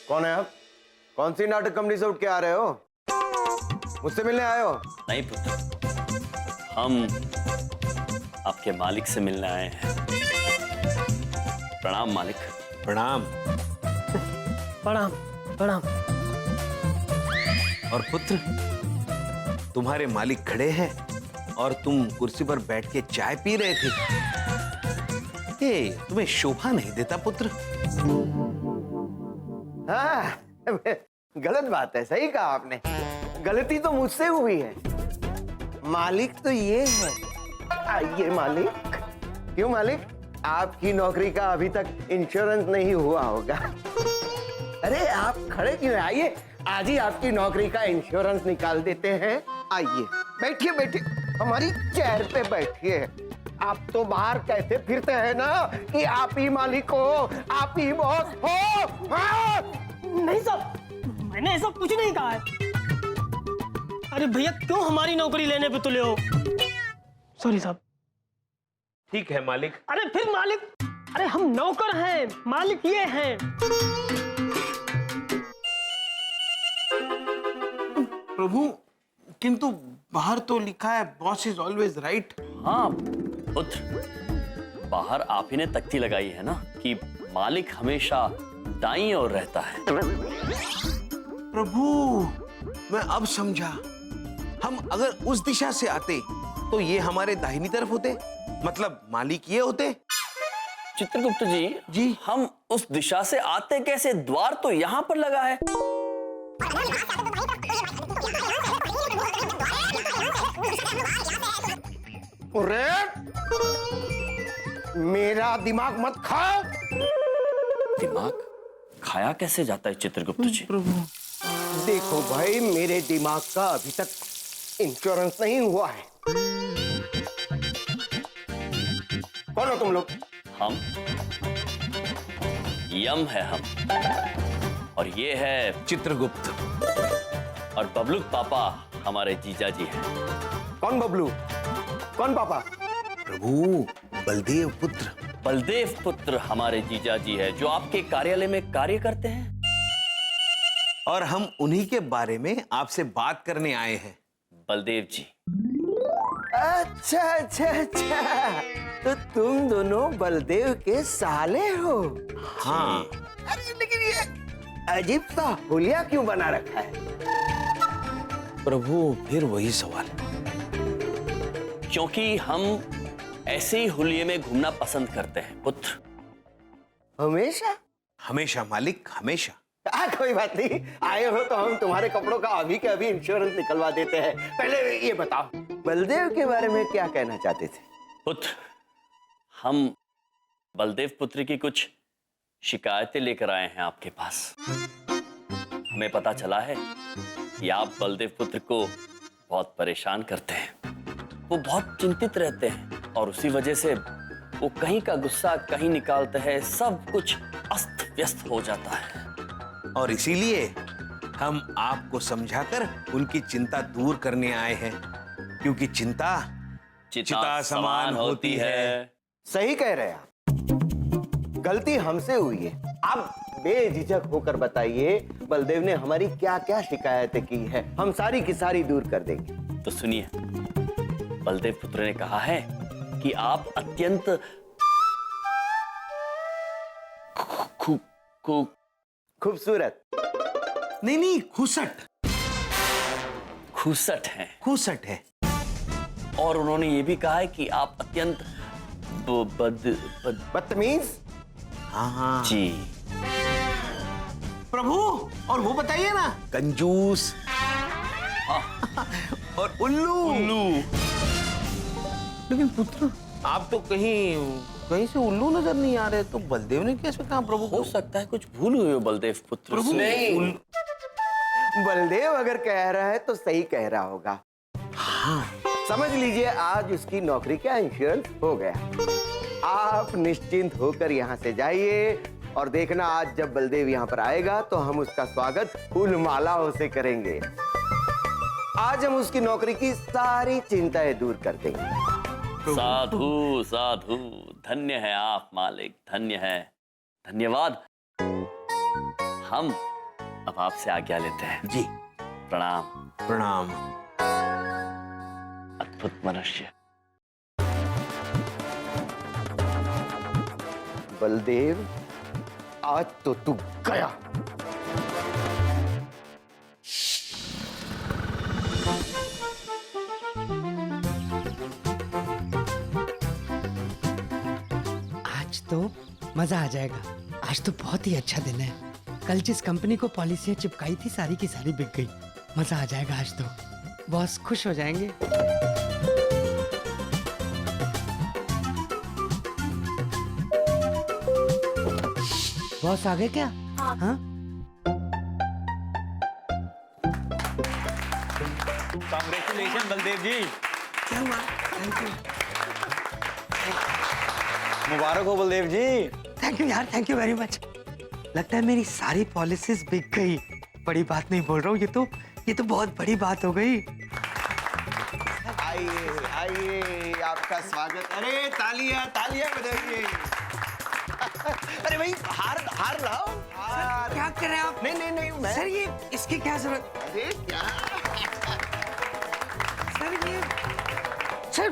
कौन है आप? कौन सी नाटक कंपनी से उठ के आ रहे हो? मुझसे मिलने आए हो? नहीं पुत्र, हम आपके मालिक से मिलने आए हैं। प्रणाम मालिक। प्रणाम। प्रणाम प्रणाम। और पुत्र, तुम्हारे मालिक खड़े हैं और तुम कुर्सी पर बैठ के चाय पी रहे थे। ये तुम्हें शोभा नहीं देता पुत्र? हाँ, गलत बात है। सही कहा आपने। गलती तो मुझसे हुई है। मालिक तो ये है। आइए मालिक। क्यों मालिक, आपकी नौकरी का अभी तक इंश्योरेंस नहीं हुआ होगा? अरे आप खड़े क्यों हैं? आइए, आज ही आपकी नौकरी का इंश्योरेंस निकाल देते हैं। आइए बैठिए बैठिए, हमारी चेयर पे बैठिए। आप तो बाहर कहते फिरते हैं ना कि आप ही मालिक हो, आप ही बॉस हो। हाँ? नहीं साहब, मैंने ऐसा कुछ नहीं कहा है। अरे भैया, क्यों हमारी नौकरी लेने पे तुले हो? सॉरी साहब। ठीक है मालिक। अरे फिर मालिक, अरे हम नौकर हैं, मालिक ये हैं। प्रभु, किंतु बाहर तो लिखा है बॉस इज ऑलवेज राइट। हाँ पुत्र, बाहर आप ही ने तख्ती लगाई है ना कि मालिक हमेशा दाईं ओर रहता है। प्रभु, मैं अब समझा। हम अगर उस दिशा से आते तो ये हमारे दाहिनी तरफ होते, मतलब मालिक ये होते। चित्रगुप्त जी, जी हम उस दिशा से आते कैसे? द्वार तो यहाँ पर लगा है। अरे मेरा दिमाग मत खाओ। दिमाग खाया कैसे जाता है चित्रगुप्त जी? प्रभु, देखो भाई, मेरे दिमाग का अभी तक इंश्योरेंस नहीं हुआ है। कौन हो तुम लोग? हम यम है हम, और ये है चित्रगुप्त। और बबलू पापा हमारे जीजा जी हैं। कौन बबलू? कौन पापा? प्रभु, बलदेव पुत्र। बलदेव पुत्र हमारे जीजा जी है, जो आपके कार्यालय में कार्य करते हैं। और हम उन्हीं के बारे में आपसे बात करने आए हैं। बलदेव जी। अच्छा अच्छा अच्छा, तो तुम दोनों बलदेव के साले हो? हाँ। अरे लेकिन ये अजीब सा हुलिया क्यों बना रखा है? प्रभु, फिर वही सवाल। क्योंकि हम ऐसे ही हुलिये में घूमना पसंद करते हैं पुत्र। हमेशा? हमेशा मालिक, हमेशा। कोई बात नहीं, आए हो तो हम तुम्हारे कपड़ों का अभी के अभी इंश्योरेंस निकलवा देते हैं। पहले ये बताओ, बलदेव के बारे में क्या कहना चाहते थे? पुत्र, हम बलदेव पुत्र की कुछ शिकायतें लेकर आए हैं आपके पास। हमें पता चला है कि आप बलदेव पुत्र को बहुत परेशान करते हैं। वो बहुत चिंतित रहते हैं और उसी वजह से वो कहीं का गुस्सा कहीं निकालते हैं। सब कुछ अस्त व्यस्त हो जाता है। और इसीलिए हम आपको समझाकर उनकी चिंता दूर करने आए हैं, क्योंकि चिंता चिता समान होती है। सही कह रहे हैं आप। गलती हमसे हुई है। आप बेझिझक होकर बताइए, बलदेव ने हमारी क्या क्या शिकायतें की है, हम सारी की सारी दूर कर देंगे। तो सुनिए, बलदेव पुत्र ने कहा है कि आप अत्यंत खूबसूरत नहीं, खुसट। खुसट हैं। खुसट है। और उन्होंने ये भी कहा है कि आप अत्यंत बदतमीज। हाँ जी। प्रभु, और वो बताइए ना, कंजूस। और उल्लू। लेकिन पुत्र, आप तो कहीं से उल्लू नजर नहीं आ रहे, तो बलदेव ने कैसे कहा प्रभु? हो सकता है कुछ भूल हुई हो बलदेव पुत्र प्रभु, से। नहीं, बलदेव अगर कह रहा है तो सही कह रहा होगा। हाँ। समझ लीजिए, आज उसकी नौकरी का इंश्योरेंस हो गया। आप निश्चिंत होकर यहाँ से जाइए और देखना, आज जब बलदेव यहाँ पर आएगा तो हम उसका स्वागत फूल मालाओं से करेंगे। आज हम उसकी नौकरी की सारी चिंताएं दूर कर देंगे। साधु साधु, धन्य है आप मालिक, धन्य है। धन्यवाद। हम अब आपसे आज्ञा लेते हैं। जी प्रणाम। प्रणाम। अद्भुत मनुष्य। बलदेव, आज तो तू गया। आज तो मजा आ जाएगा। आज तो बहुत ही अच्छा दिन है। कल जिस कंपनी को पॉलिसियां चिपकाई थी सारी की सारी बिक गई। मजा आ जाएगा आज तो। बॉस खुश हो जाएंगे। बॉस आ गए क्या? हाँ। कांग्रेचुलेशन बलदेव जी। क्या हुआ? Thank you. मुबारक हो बलदेव जी। थैंक यू यार, थैंक यू वेरी मच। लगता है मेरी सारी पॉलिसीज बिक गई। बड़ी बात नहीं बोल रहा हूँ, ये तो बहुत बड़ी बात हो गई। आइए आइए, आपका स्वागत। अरे तालियां तालियां बजाइए। अरे भाई, हार हार लाओ। हार। क्या कर रहे हैं आप? नहीं नहीं नहीं, मैं सर ये इसकी क्या जरूरत? अरे क्या? सर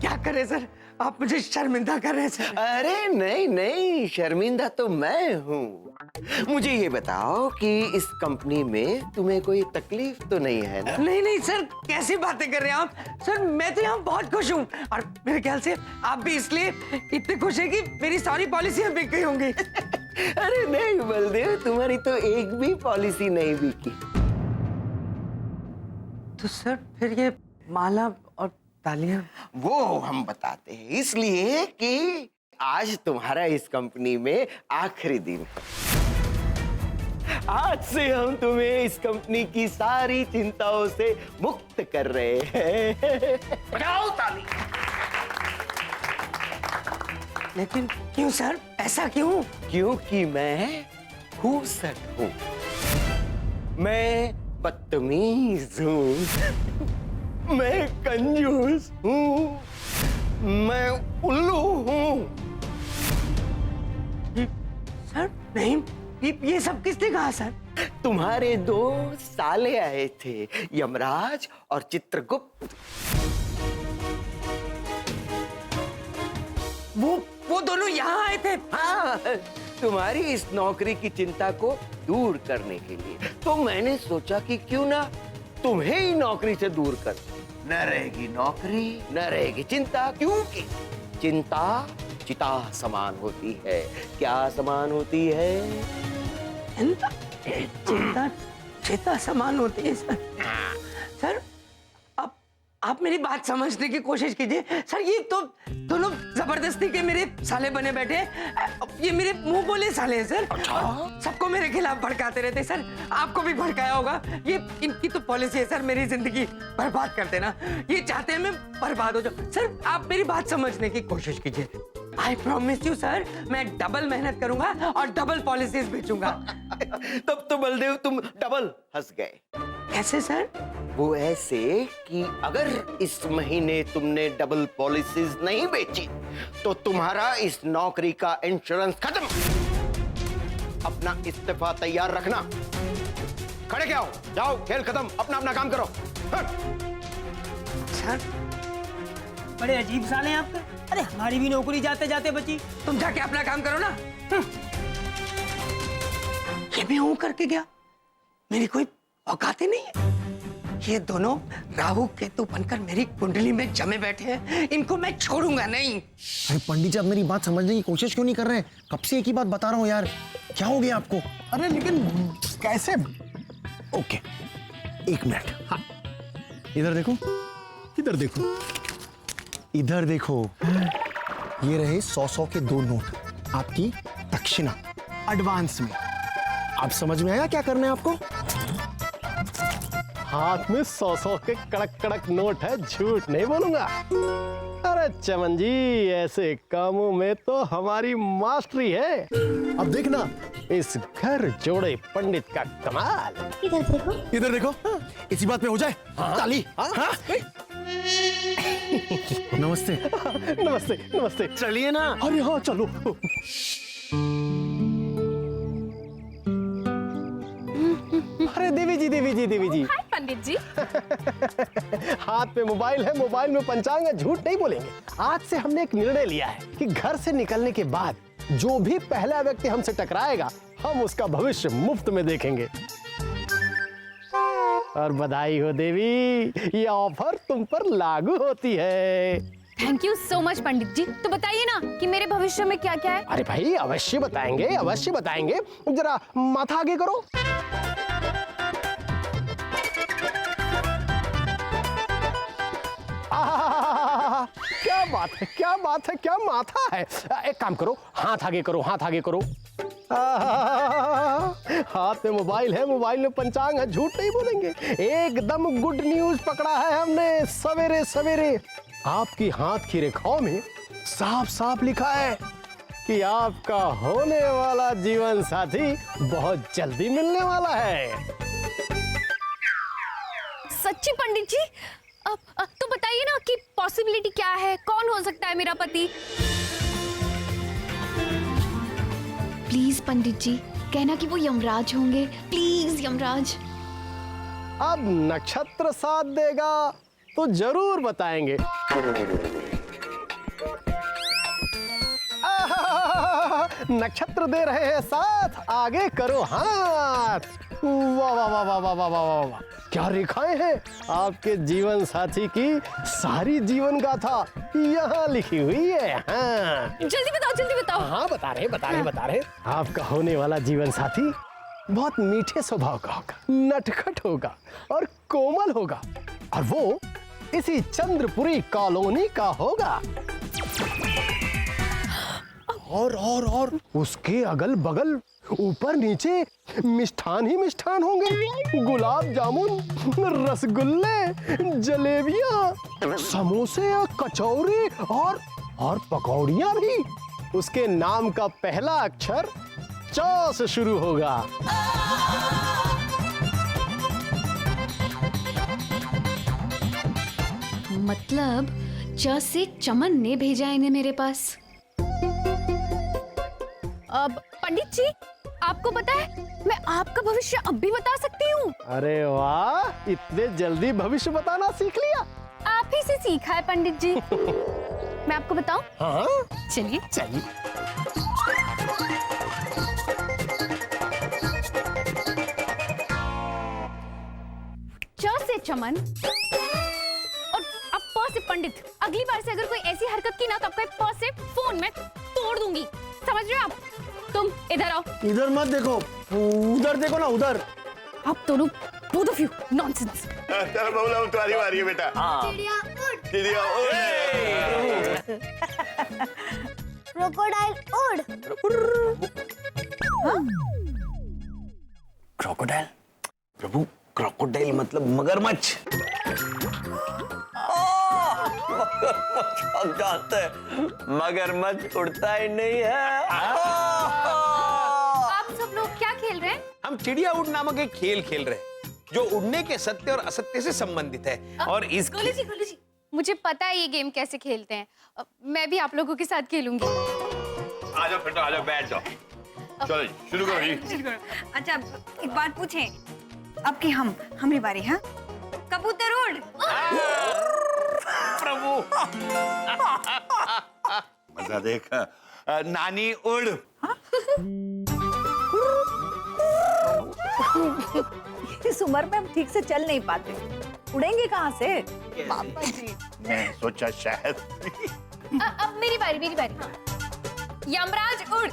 क्या कर रहे हैं सर? आप मुझे शर्मिंदा कर रहे हैं सर। अरे नहीं नहीं, शर्मिंदा तो मैं हूँ। मुझे ये बताओ कि इस कंपनी में तुम्हें कोई तकलीफ तो नहीं है ना? नहीं नहीं सर, कैसी बातें कर रहे हैं आप? सर मैं तो यहाँ बहुत खुश हूँ और मेरे ख्याल से आप भी इसलिए इतने खुश हैं कि मेरी सारी पॉलिसियां बिक गई होंगी। अरे नहीं बलदेव, तुम्हारी तो एक भी पॉलिसी नहीं बिकी। तो सर फिर ये माला और तालियां? वो हम बताते हैं इसलिए कि आज तुम्हारा इस कंपनी में आखिरी दिन है। आज से हम तुम्हें इस कंपनी की सारी चिंताओं से मुक्त कर रहे हैं। बजाओ ताली। लेकिन क्यों सर, ऐसा क्यों? क्योंकि मैं खूसट हूँ, मैं बदतमीज हूँ, मैं कंजूस हूँ, मैं उल्लू हूँ। सर नहीं, ये सब किसने कहा सर? तुम्हारे दो साले आए थे, यमराज और चित्रगुप्त। वो दोनों यहाँ आए थे? हाँ, तुम्हारी इस नौकरी की चिंता को दूर करने के लिए। तो मैंने सोचा कि क्यों ना तुम्हें ही नौकरी से दूर कर। न रहेगी नौकरी, न रहेगी चिंता, क्योंकि चिंता चिता समान होती है। क्या समान होती है? चिंता चिंता चिता समान होती है सर। सर आप मेरी बात समझने की कोशिश कीजिए सर। ये तो दोनों जबरदस्ती के मेरे साले बने बैठे हैं। ये मेरे मुंह बोले साले हैं सर। सबको मेरे खिलाफ भड़काते रहते हैं सर। आपको भी भड़काया होगा। ये इनकी तो पॉलिसी है सर, मेरी जिंदगी बर्बाद कर देना। ये चाहते हैं मैं बर्बाद हो जाऊं। सर आप मेरी बात समझने की कोशिश कीजिए। आई प्रॉमिस यू सर, मैं डबल मेहनत करूंगा और डबल पॉलिसीज बेचूंगा। तब तो बलदेव तुम डबल हंस गए। कैसे सर? वो ऐसे कि अगर इस महीने तुमने डबल पॉलिसीज नहीं बेची तो तुम्हारा इस नौकरी का इंश्योरेंस खत्म। अपना इस्तीफा तैयार रखना। खड़े क्या हो, जाओ, खेल खत्म, अपना अपना काम करो। सर बड़े अजीब साले हैं आपके। अरे हमारी भी नौकरी जाते जाते बची। तुम जाके अपना काम करो ना। ये भी हूं करके गया, मेरी कोई औकात ही नहीं है। ये दोनों राहु केतु बनकर मेरी कुंडली में जमे बैठे हैं। इनको मैं छोड़ूंगा नहीं। अरे पंडित जी, आप मेरी बात समझने की कोशिश क्यों नहीं कर रहे? कब से एक ही बात बता रहा हूँ यार। क्या हो गया आपको? अरे लेकिन कैसे? ओके, एक मिनट। हाँ, इधर देखो, इधर देखो, इधर देखो। ये रहे 100-100 के 2 नोट, आपकी दक्षिणा एडवांस में। आप समझ में आया क्या करना है आपको? हाथ में 100-100 के कड़क कड़क नोट है, झूठ नहीं बोलूंगा। अरे चमन जी, ऐसे कामों में तो हमारी मास्टरी है। अब देखना इस घर जोड़े पंडित का कमाल। इधर देखो, इसी बात पे हो जाए। ताली। हाँ? नमस्ते। नमस्ते नमस्ते। चलिए ना। अरे हाँ चलो। अरे देवी जी हाय पंडित जी। हाथ में मोबाइल है, मोबाइल में पंचांग है, झूठ नहीं बोलेंगे। आज से हमने एक निर्णय लिया है कि घर से निकलने के बाद जो भी पहला व्यक्ति हमसे टकराएगा हम उसका भविष्य मुफ्त में देखेंगे। और बधाई हो देवी, ये ऑफर तुम पर लागू होती है। थैंक यू सो मच पंडित जी। तो बताइए ना कि मेरे भविष्य में क्या क्या है। अरे भाई अवश्य बताएंगे, अवश्य बताएंगे। जरा माथा आगे करो। क्या बात है, क्या बात है, क्या माथा है। एक काम करो, हाथ आगे करो, हाथ आगे करो। हाथ में मोबाइल है, मोबाइल में पंचांग है, झूठ नहीं बोलेंगे। एकदम गुड न्यूज पकड़ा है हमने सवेरे सवेरे। आपकी हाथ की रेखाओं में साफ साफ लिखा है कि आपका होने वाला जीवन साथी बहुत जल्दी मिलने वाला है। सच्ची पंडित जी? तो बताइए ना कि पॉसिबिलिटी क्या है, कौन हो सकता है मेरा पति? प्लीज पंडित जी कहना कि वो यमराज होंगे, प्लीज यमराज। अब नक्षत्र साथ देगा तो जरूर बताएंगे। नक्षत्र दे रहे हैं साथ, आगे करो हाथ। वाह वाह वाह वाह वाह वाह वाह वाह, क्या रेखाएं हैं। आपके जीवन साथी की सारी जीवन गाथा यहाँ लिखी हुई है। हाँ जल्दी बताओ, जल्दी बताओ। हाँ बता रहे। आपका होने वाला जीवन साथी बहुत मीठे स्वभाव का होगा, नटखट होगा और कोमल होगा, और वो इसी चंद्रपुरी कॉलोनी का होगा। और उसके अगल बगल ऊपर नीचे मिष्ठान ही मिष्ठान होंगे। गुलाब जामुन, रसगुल्ले, जलेबियां, समोसे, कचौरी और पकौड़ियां भी। उसके नाम का पहला अक्षर च से शुरू होगा। मतलब च से चमन ने भेजा इन्हें मेरे पास। अब पंडित जी आपको पता है मैं आपका भविष्य अब भी बता सकती हूँ। अरे वाह, इतने जल्दी भविष्य बताना सीख लिया। आप ही से सीखा है पंडित जी। मैं आपको बताऊं? हाँ चलिए चलिए। च से चमन और अब प से पंडित। अगली बार से अगर कोई ऐसी हरकत की ना तो आपका प से फोन में तोड़ दूंगी, समझ रहे हो आप? तुम इधर आओ। इधर मत देखो, उधर देखो ना, उधर। आप दोनों both of you nonsense। चलो बबूला अब तुम्हारी बारी है बेटा। चिड़िया उड़। चिड़िया उड़। क्रोकोडाइल उड़। क्रोकोडाइल? प्रभु क्रोकोडाइल मतलब मगरमच्छ। हम जानते हैं मगरमच्छ उड़ता ही नहीं है। आप सब लोग क्या खेल रहे हैं? हम चिड़िया उड़ नामक एक खेल खेल रहे हैं जो उड़ने के सत्य और असत्य से संबंधित है। और इस गोली जी मुझे पता है ये गेम कैसे खेलते हैं। मैं भी आप लोगों के साथ खेलूंगी। आ जाओ बेटा, आ जाओ, बैठ जाओ। चलो शुरू करो जी। अच्छा एक बात पूछें, अब की हमारी बारी। हाँ कबूतर उड़। प्रभु मजा देख। नानी उड़। इस उम्र में हम ठीक से चल नहीं पाते, उड़ेंगे कहाँ से? पापा जी मैं सोचा शायद। अब मेरी बारी। यमराज उड़।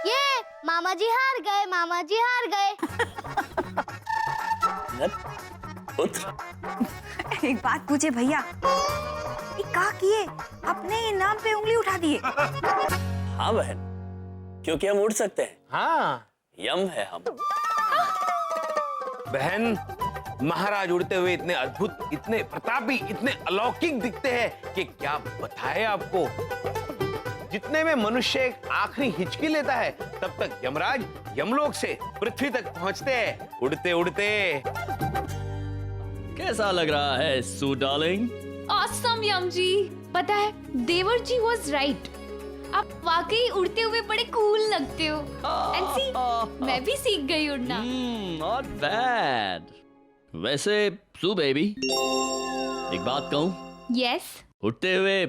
ये मामा जी हार गए। पुत्र एक बात पूछे भैया, ये का किए अपने इनाम पे उंगली उठा दिए? हाँ बहन, क्योंकि हम उड़ सकते हैं। हाँ यम है हम। बहन, महाराज उड़ते हुए इतने अद्भुत, इतने प्रतापी, इतने अलौकिक दिखते हैं कि क्या बताएं आपको। जितने में मनुष्य एक आखिरी हिचकी लेता है तब तक यमराज यमलोक से पृथ्वी तक पहुंचते हैं उड़ते उड़ते। कैसा लग रहा है सू डार्लिंग? ऑसम यम जी। पता है देवर जी वाज राइट, आप वाकई उड़ते हुए बड़े कूल सकते हो। एंड सी, मैं भी सीख गई उड़ना। Not bad. वैसे सू बेबी, एक बात कहूँ, यस, उठते हुए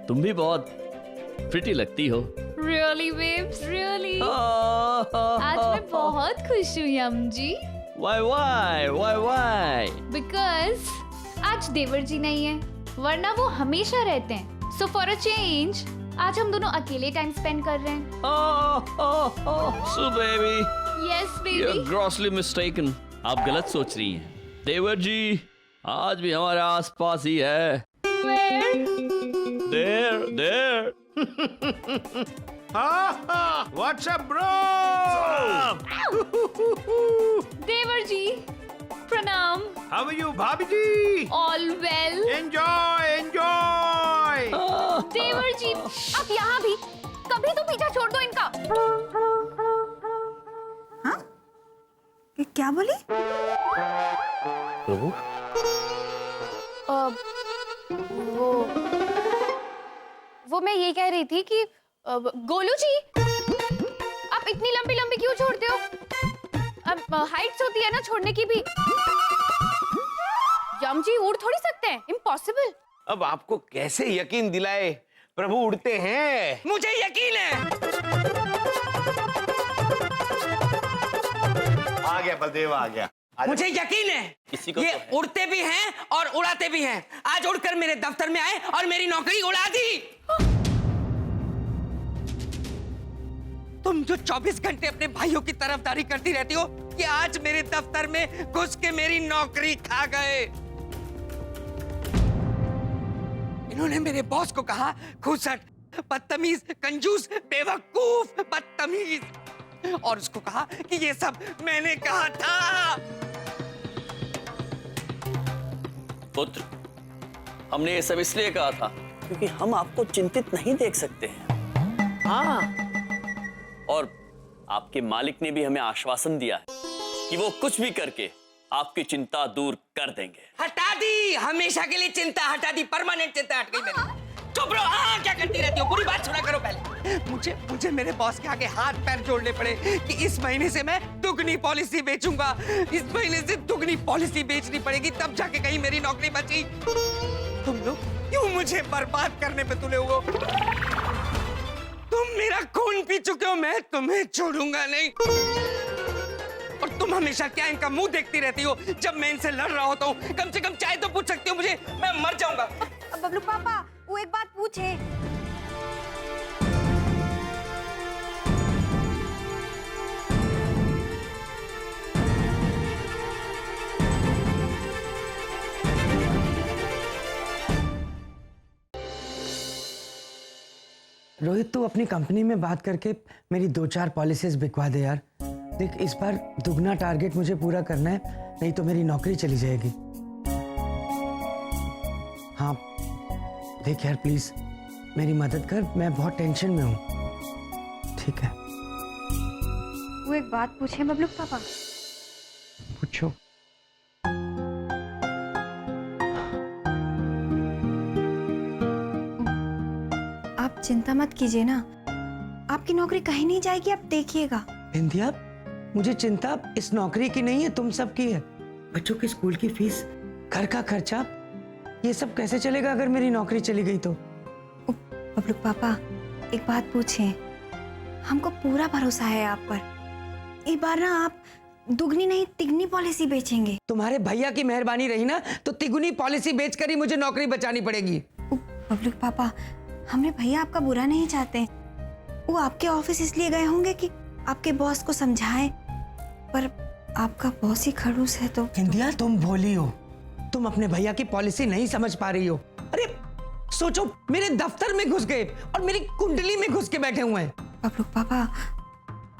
तुम भी बहुत प्रिटी लगती हो। Really babes, really. आज मैं बहुत खुश हूँ यम जी। Why? बिकॉज आज देवर जी नहीं है, वरना वो हमेशा रहते हैं। सो फॉर अ चेंज आज हम दोनों अकेले टाइम स्पेंड कर रहे हैं। सू baby, yes you're baby. grossly mistaken. आप गलत सोच रही हैं। देवर जी आज भी हमारे आसपास ही है। There. What's up, bro? देवर जी प्रणाम। How are you, भाभी जी? All well. Enjoy. देवर जी आप यहाँ भी, कभी तो पीछा छोड़ दो इनका। हाँ, ये क्या बोली? प्रभु, वो मैं ये कह रही थी कि गोलू जी आप इतनी लंबी लंबी क्यों छोड़ते हो? अब हाइट्स होती है ना छोड़ने की भी। यम जी उड़ थोड़ी सकते हैं, इम्पॉसिबल। अब आपको कैसे यकीन दिलाए, प्रभु उड़ते हैं। मुझे यकीन है। आ गया बलदेव, आ गया। मुझे यकीन है किसी को ये तो है। उड़ते भी हैं और उड़ाते भी हैं। आज उड़कर मेरे दफ्तर में आए और मेरी नौकरी उड़ा दी। तुम जो 24 घंटे अपने भाइयों की तरफदारी करती रहती हो, कि आज मेरे दफ्तर में घुस के मेरी नौकरी खा गए। इन्होंने मेरे बॉस को कहा खुसट, बदतमीज, कंजूस, बेवकूफ, बदतमीज, और उसको कहा कि ये सब मैंने कहा था। पुत्र, हमने ये सब इसलिए कहा था क्योंकि हम आपको चिंतित नहीं देख सकते हैं। हाँ, और आपके मालिक ने भी हमें आश्वासन दिया है कि वो कुछ भी करके आपकी चिंता दूर कर देंगे। हटा दी, हमेशा के लिए चिंता हटा दी, परमानेंट चिंता हट गई मेरी। चुप रहो। हाँ, क्या करती रहती हो? पूरी बात सुना करो पहले। मुझे मेरे बॉस के आगे हाथ पैर जोड़ने पड़े कि इस महीने से मैं दुगनी पॉलिसी बेचूंगा। इस महीने से दुगनी पॉलिसी बेचनी पड़ेगी, तब जाके कहीं मेरी नौकरी बची। तुम लोग क्यों मुझे बर्बाद करने पे तुले हो? तुम मेरा खून पी चुके हो, मैं तुम्हें छोड़ूंगा नहीं। और तुम हमेशा क्या इनका मुंह देखती रहती हो जब मैं इनसे लड़ रहा होता हूँ? कम से कम चाय तो पूछ सकती हो मुझे, मैं मर जाऊंगा। बबलू पापा, वो एक बात पूछे। रोहित, तू अपनी कंपनी में बात करके मेरी 2-4 पॉलिसीज बिकवा दे यार। देख, इस बार दुगना टारगेट मुझे पूरा करना है, नहीं तो मेरी नौकरी चली जाएगी। हाँ, देख यार प्लीज मेरी मदद कर, मैं बहुत टेंशन में हूँ। ठीक है, वो एक बात पूछे बबलू पापा? पूछो। आप चिंता मत कीजिए ना, आपकी नौकरी कहीं नहीं जाएगी, आप देखिएगा। बिंदिया, मुझे चिंता इस नौकरी की नहीं है, तुम सबकी है। बच्चों की स्कूल की फीस, घर का खर्चा, ये सब कैसे चलेगा अगर मेरी नौकरी चली गई तो? बबलू पापा एक बात पूछें, हमको पूरा भरोसा है आप पर। एक बार ना आप दुगनी नहीं तिगनी पॉलिसी बेचेंगे। तुम्हारे भैया की मेहरबानी रही ना तो तिगुनी पॉलिसी बेचकर ही मुझे नौकरी बचानी पड़ेगी। बबलू पापा, हमने भैया आपका बुरा नहीं चाहते। वो आपके ऑफिस इसलिए गए होंगे कि आपके बॉस को समझाएं, पर आपका बॉस ही खड़ूस है तो। इंदिया, तुम भोली हो, तुम अपने भैया की पॉलिसी नहीं समझ पा रही हो। अरे सोचो, मेरे दफ्तर में घुस गए और मेरी कुंडली में घुस के बैठे हुए हैं। बबलू पापा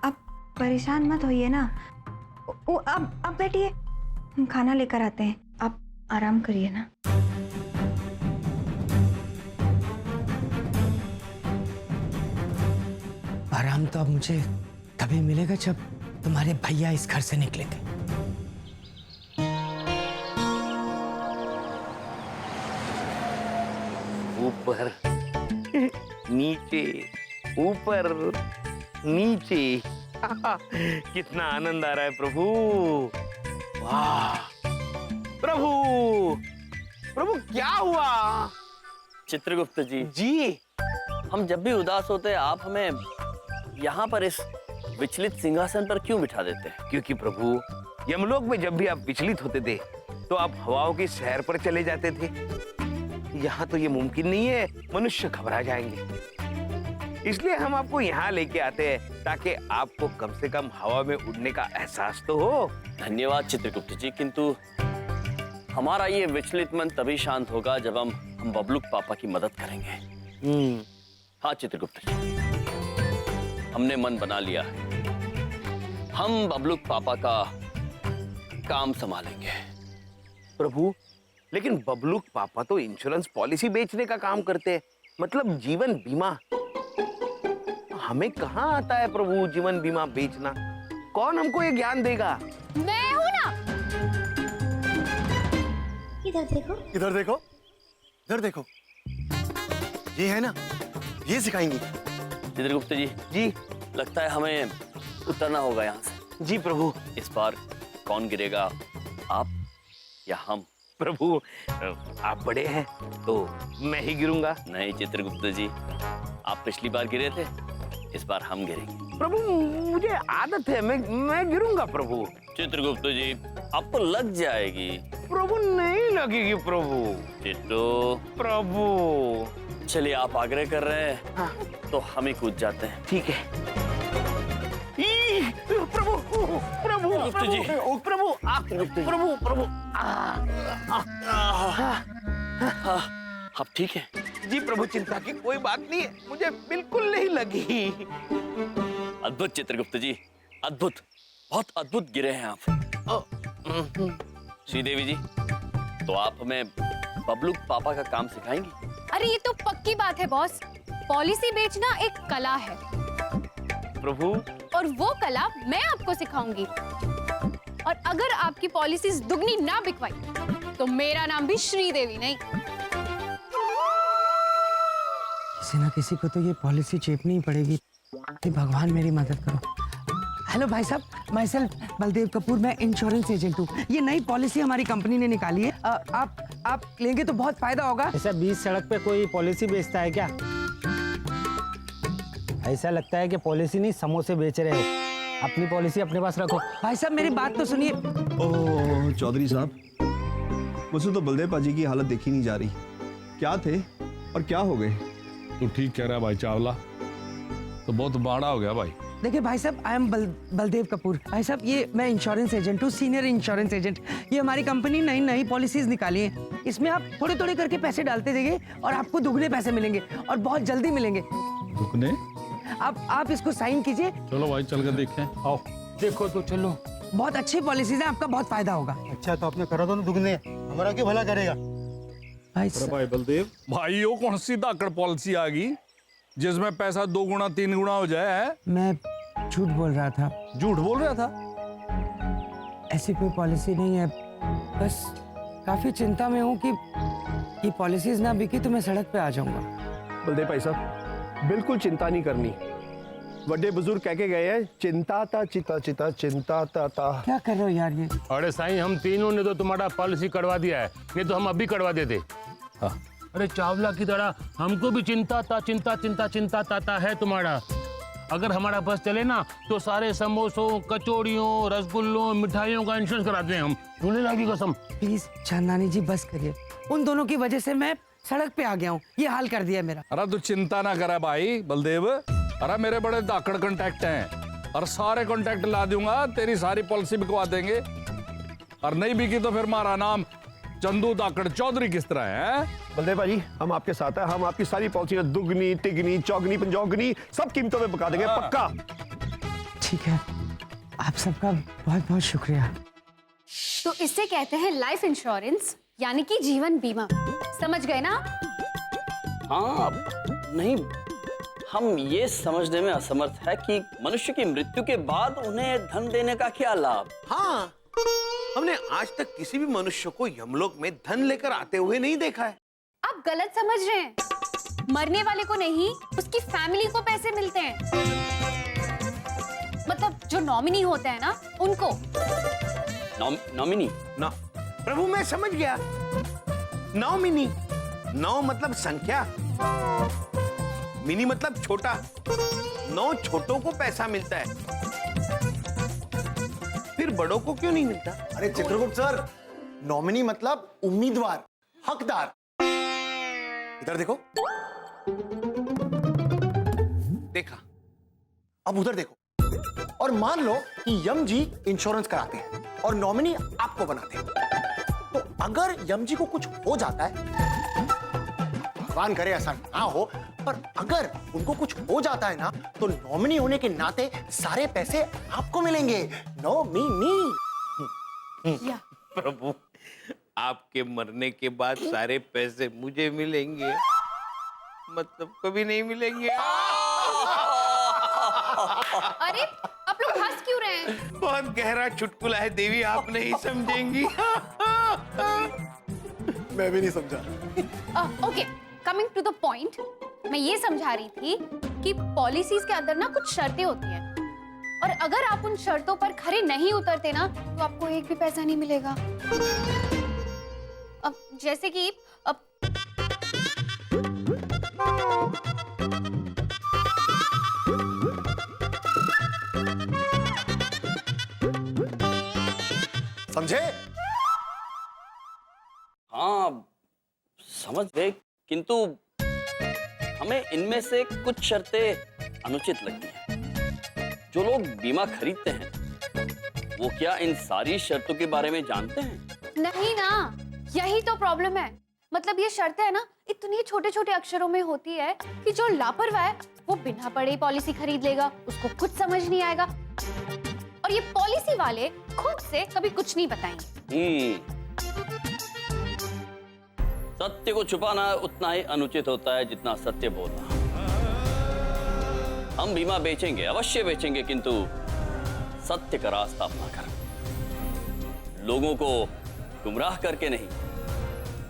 अब परेशान मत होइए ना। अब बैठिए, हम खाना लेकर आते हैं, आप आराम करिए ना। आराम तो अब मुझे तभी मिलेगा जब तुम्हारे भैया इस घर से निकलेंगे। ऊपर नीचे, ऊपर नीचे। कितना आनंद आ रहा है प्रभु। वाह प्रभु, प्रभु क्या हुआ? चित्रगुप्त जी, जी हम जब भी उदास होते हैं आप हमें यहाँ पर इस विचलित सिंहासन पर क्यों बिठा देते हैं? क्योंकि प्रभु यमलोक में जब भी आप विचलित होते थे तो आप हवाओं की सैर पर चले जाते थे। यहाँ तो ये मुमकिन नहीं है, मनुष्य घबरा जाएंगे। इसलिए हम आपको यहाँ लेके आते हैं ताकि आपको कम से कम हवा में उड़ने का एहसास तो हो। धन्यवाद चित्रगुप्त जी, किंतु हमारा ये विचलित मन तभी शांत होगा जब हम बबलूक पापा की मदद करेंगे। हाँ चित्रगुप्त जी, हमने मन बना लिया है, हम बबलूक पापा का काम संभालेंगे। प्रभु लेकिन बबलूक पापा तो इंश्योरेंस पॉलिसी बेचने का काम करते हैं, मतलब जीवन बीमा। हमें कहाँ आता है प्रभु जीवन बीमा बेचना? कौन हमको ये ज्ञान देगा? मैं हूं ना। इधर देखो। इधर देखो, इधर देखो, ये है ना, ये सिखाएंगी। चित्रगुप्त जी, जी लगता है हमें उतरना होगा यहाँ से। जी प्रभु। इस बार कौन गिरेगा, आप या हम? प्रभु आप बड़े हैं तो मैं ही गिरूंगा। नहीं चित्रगुप्त जी, आप पिछली बार गिरे थे, इस बार हम गिरेंगे। प्रभु मुझे आदत है, मैं गिरूंगा प्रभु। चित्रगुप्त जी, आपको लग जाएगी। प्रभु नहीं लगेगी प्रभु। चिट्टू प्रभु चलिए, आप आग्रह कर रहे हैं तो हम ही कूद जाते हैं। ठीक है। प्रभु प्रभु चित्रगुप्त जी, प्रभु प्रभु प्रभु आप ठीक हैं? जी प्रभु, चिंता की कोई बात नहीं है, मुझे बिल्कुल नहीं लगी। अद्भुत चित्रगुप्त जी, अद्भुत, बहुत अद्भुत गिरे हैं आप। श्रीदेवी जी, तो आप हमें बबलूक पापा का काम सिखाएंगी? अरे ये तो पक्की बात है बॉस, पॉलिसी बेचना एक कला है प्रभु, और वो कला मैं आपको सिखाऊंगी। और अगर आपकी पॉलिसीज दुगनी ना बिकवाई तो मेरा नाम भी श्रीदेवी नहीं। किसी ना किसी को तो ये पॉलिसी चेपनी ही पड़ेगी। हे भगवान मेरी मदद करो। हेलो भाई साहब, माई सेल्फ बलदेव कपूर, मैं इंश्योरेंस एजेंट हूँ। ये नई पॉलिसी हमारी कंपनी ने निकाली है, आप लेंगे तो बहुत फायदा होगा। ऐसा बीच सड़क पे कोई पॉलिसी बेचता है क्या? ऐसा लगता है कि पॉलिसी नहीं समोसे बेच रहे हो। अपनी पॉलिसी अपने पास रखो। भाई साहब मेरी बात तो सुनिए। ओह चौधरी साहब, मुझसे तो बलदेव पाजी की हालत देखी नहीं जा रही। क्या थे और क्या हो गए? तू ठीक कह रहा है भाई चावला, तो बहुत बाड़ा हो गया भाई। देखिए भाई साहब, आई एम बलदेव कपूर। भाई साहब ये मैं इंश्योरेंस एजेंट हूँ, सीनियर इंश्योरेंस एजेंट। ये हमारी कंपनी नई नई पॉलिसीज निकाली है, इसमें आप थोड़े थोड़े करके पैसे डालते जाइए और आपको दुगने पैसे मिलेंगे और बहुत जल्दी मिलेंगे। दुगने? आप इसको साइन कीजिए। चलो भाई चल कर देखें, आओ। देखो तो चलो, बहुत अच्छी पॉलिसीज है, आपका बहुत फायदा होगा। अच्छा तो आपने करा दो ना दुगने, हमारा क्यों भला करेगा? भाई बलदेव भाई, वो कौन सी दाकड़ पॉलिसी आ गई जिसमें पैसा 2 गुना 3 गुना हो जाए? मैं झूठ बोल रहा था। झूठ बोल रहा था? ऐसी कोई पॉलिसी नहीं है, बस काफी चिंता में हूँ कि ये पॉलिसीज ना बिकी तो मैं सड़क पे आ जाऊंगा। बलदेव भाई साहब बिल्कुल चिंता नहीं करनी। बड़े बुजुर्ग कह के गए हैं, चिंता ता चिता चिता चिंता ता। क्या कर रहे हो यार ये? अरे साईं, हम तीनों ने तो तुम्हारा पॉलिसी करवा दिया है, नहीं तो हम अभी करवा देते। अरे चावला की तरह हमको भी चिंता ताता है तुम्हारा। अगर हमारा बस चले ना तो सारे समोसों, कचौड़ियों, रसगुल्लों, मिठाइयों का इंश्योरेंस कराते हैं हम। झूलेलाल की कसम। प्लीज चांदनी जी बस करिए, उन दोनों की वजह से मैं सड़क पे आ गया हूँ, ये हाल कर दिया मेरा। अरे तू चिंता ना करा भाई बलदेव, अरे मेरे बड़े दाकड़ कॉन्टैक्ट हैं और सारे कॉन्टैक्ट ला दूंगा, तेरी सारी पॉलिसी बिकवा देंगे। और नहीं बिकी तो फिर हमारा नाम चंदू दाकड़ चौधरी किस तरह है? बलदेव भाई हम आपके साथ हैं, हम आपकी सारी पॉलिसियां दुगनी तिगनी चौगनी पंजौगनी सब कीमतों में बका देंगे, पक्का। ठीक है, आप सबका बहुत बहुत शुक्रिया। तो इसे कहते हैं लाइफ इंश्योरेंस, यानी कि जीवन बीमा। समझ गए ना? हाँ, नहीं, हम ये समझने में असमर्थ है कि मनुष्य की मृत्यु के बाद उन्हें धन देने का क्या लाभ। हाँ, हमने आज तक किसी भी मनुष्य को यमलोक में धन लेकर आते हुए नहीं देखा है। आप गलत समझ रहे हैं। मरने वाले को नहीं, उसकी फैमिली को पैसे मिलते हैं। नॉमिनी होते हैं ना, उनको। नॉमिनी? ना प्रभु, मैं समझ गया। नॉमिनी, नौ मतलब संख्या, मिनी मतलब छोटा। 9 छोटों को पैसा मिलता है, फिर बड़ों को क्यों नहीं मिलता? अरे चित्रगुप्त सर, नॉमिनी मतलब उम्मीदवार, हकदार। इधर देखो, देखा। अब उधर देखो। और मान लो कि यम जी इंश्योरेंस कराते हैं और नॉमिनी आपको बनाते हैं, तो अगर यम जी को कुछ हो जाता है, भगवान करे ऐसा ना हो, पर अगर उनको कुछ हो जाता है ना, तो नॉमिनी होने के नाते सारे पैसे आपको मिलेंगे। नॉमिनी। प्रभु, आपके मरने के बाद सारे पैसे मुझे मिलेंगे, मतलब कभी नहीं मिलेंगे। अरे आप लोग हंस क्यों रहे हैं? बहुत गहरा चुटकुला है देवी, आप नहीं समझेंगी। मैं भी नहीं समझा। Okay, coming to the point, मैं ये समझा रही थी कि पॉलिसीज के अंदर ना कुछ शर्तें होती हैं, और अगर आप उन शर्तों पर खरे नहीं उतरते ना, तो आपको एक भी पैसा नहीं मिलेगा। अब जैसे कि समझे? हाँ, समझ गए, किंतु हमें इनमें से कुछ शर्तें अनुचित लगती हैं। जो लोग बीमा खरीदते हैं, वो क्या इन सारी शर्तों के बारे में जानते हैं? नहीं ना, यही तो प्रॉब्लम है। मतलब ये शर्तें है ना, इतनी छोटे छोटे अक्षरों में होती है कि जो लापरवाह है वो बिना पढ़े पॉलिसी खरीद लेगा, उसको कुछ समझ नहीं आएगा, और ये पॉलिसी वाले खुद से कभी कुछ नहीं बताएंगे। सत्य को छुपाना उतना ही अनुचित होता है जितना सत्य बोलना। हम बीमा बेचेंगे, अवश्य बेचेंगे, किंतु सत्य का रास्ता अपना कर, लोगों को गुमराह करके नहीं,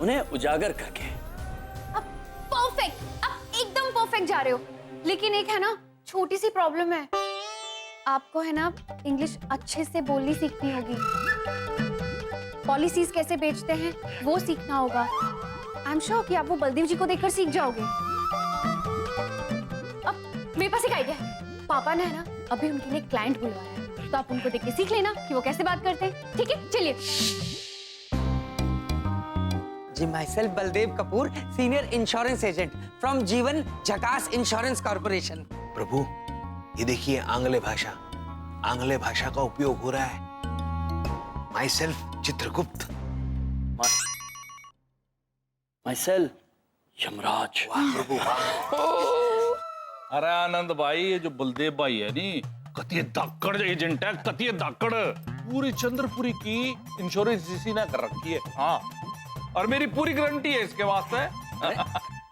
उन्हें उजागर करके। अब परफेक्ट, आप एकदम परफेक्ट जा रहे हो, लेकिन एक है ना छोटी सी प्रॉब्लम है। आपको है ना इंग्लिश अच्छे से बोलनी सीखनी होगी, पॉलिसीज कैसे बेचते हैं वो सीखना होगा। आई एम श्योर कि आप वो बलदेव जी को देखकर सीख जाओगे। अब मेरे पास एक आइडिया है, पापा ने है ना अभी उनके लिए क्लाइंट बुलवाया है, तो आप उनको देख के सीख लेना कि वो कैसे बात करते हैं। ठीक है, चलिए। जी, myself Baldev Kapoor, senior insurance agent from Jeevan Jhakas insurance corporation. प्रभु, ये देखिए आंग्ल भाषा का उपयोग हो रहा है। My self Chitragupta. Myself Yamraj. अरे आनंद भाई, ये जो बलदेव भाई है नी, कतिये धाकड़ एजेंट है, कतिये धाकड़। पूरी चंद्रपुरी की इंश्योरेंस इसी ने कर रखी है। हाँ, और मेरी पूरी गारंटी है इसके वास्ते।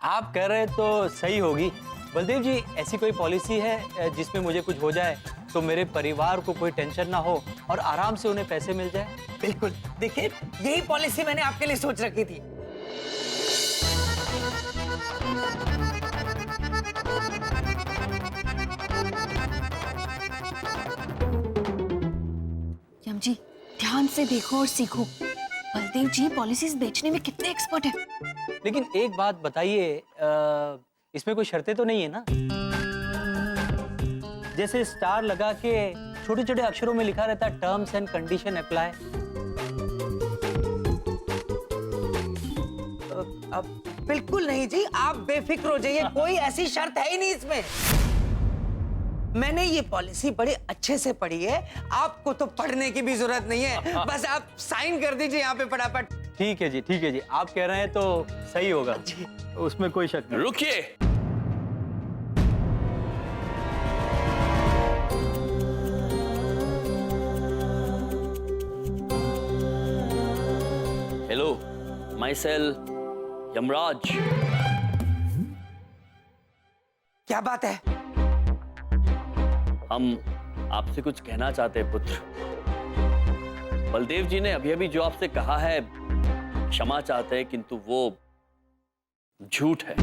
आप कह रहे तो सही होगी। बलदेव जी, ऐसी कोई पॉलिसी है जिसमें मुझे कुछ हो जाए तो मेरे परिवार को कोई टेंशन ना हो और आराम से उन्हें पैसे मिल जाए? बिल्कुल, देखिए यही पॉलिसी मैंने आपके लिए सोच रखी थी। यम जी, ध्यान से देखो और सीखो। बलदेव जी पॉलिसीज बेचने में कितने एक्सपर्ट हैं। लेकिन एक बात बताइए, इसमें कोई शर्तें तो नहीं है ना? जैसे स्टार लगा के छोटे छोटे अक्षरों में लिखा रहता है टर्म्स एंड कंडीशन अप्लाई। अब बिल्कुल नहीं जी, आप बेफिक्र हो जाइए, कोई ऐसी शर्त है ही नहीं इसमें। मैंने ये पॉलिसी बड़े अच्छे से पढ़ी है, आपको तो पढ़ने की भी जरूरत नहीं है, बस आप साइन कर दीजिए यहाँ पे फटाफट। ठीक है जी, आप कह रहे हैं तो सही होगा, उसमें कोई शक नहीं। रुकिए, हेलो, माइसेल्फ यमराज। क्या बात है? हम आपसे कुछ कहना चाहते हैं पुत्र। बलदेव जी ने अभी अभी जो आपसे कहा है, क्षमा चाहते हैं, किंतु वो झूठ है।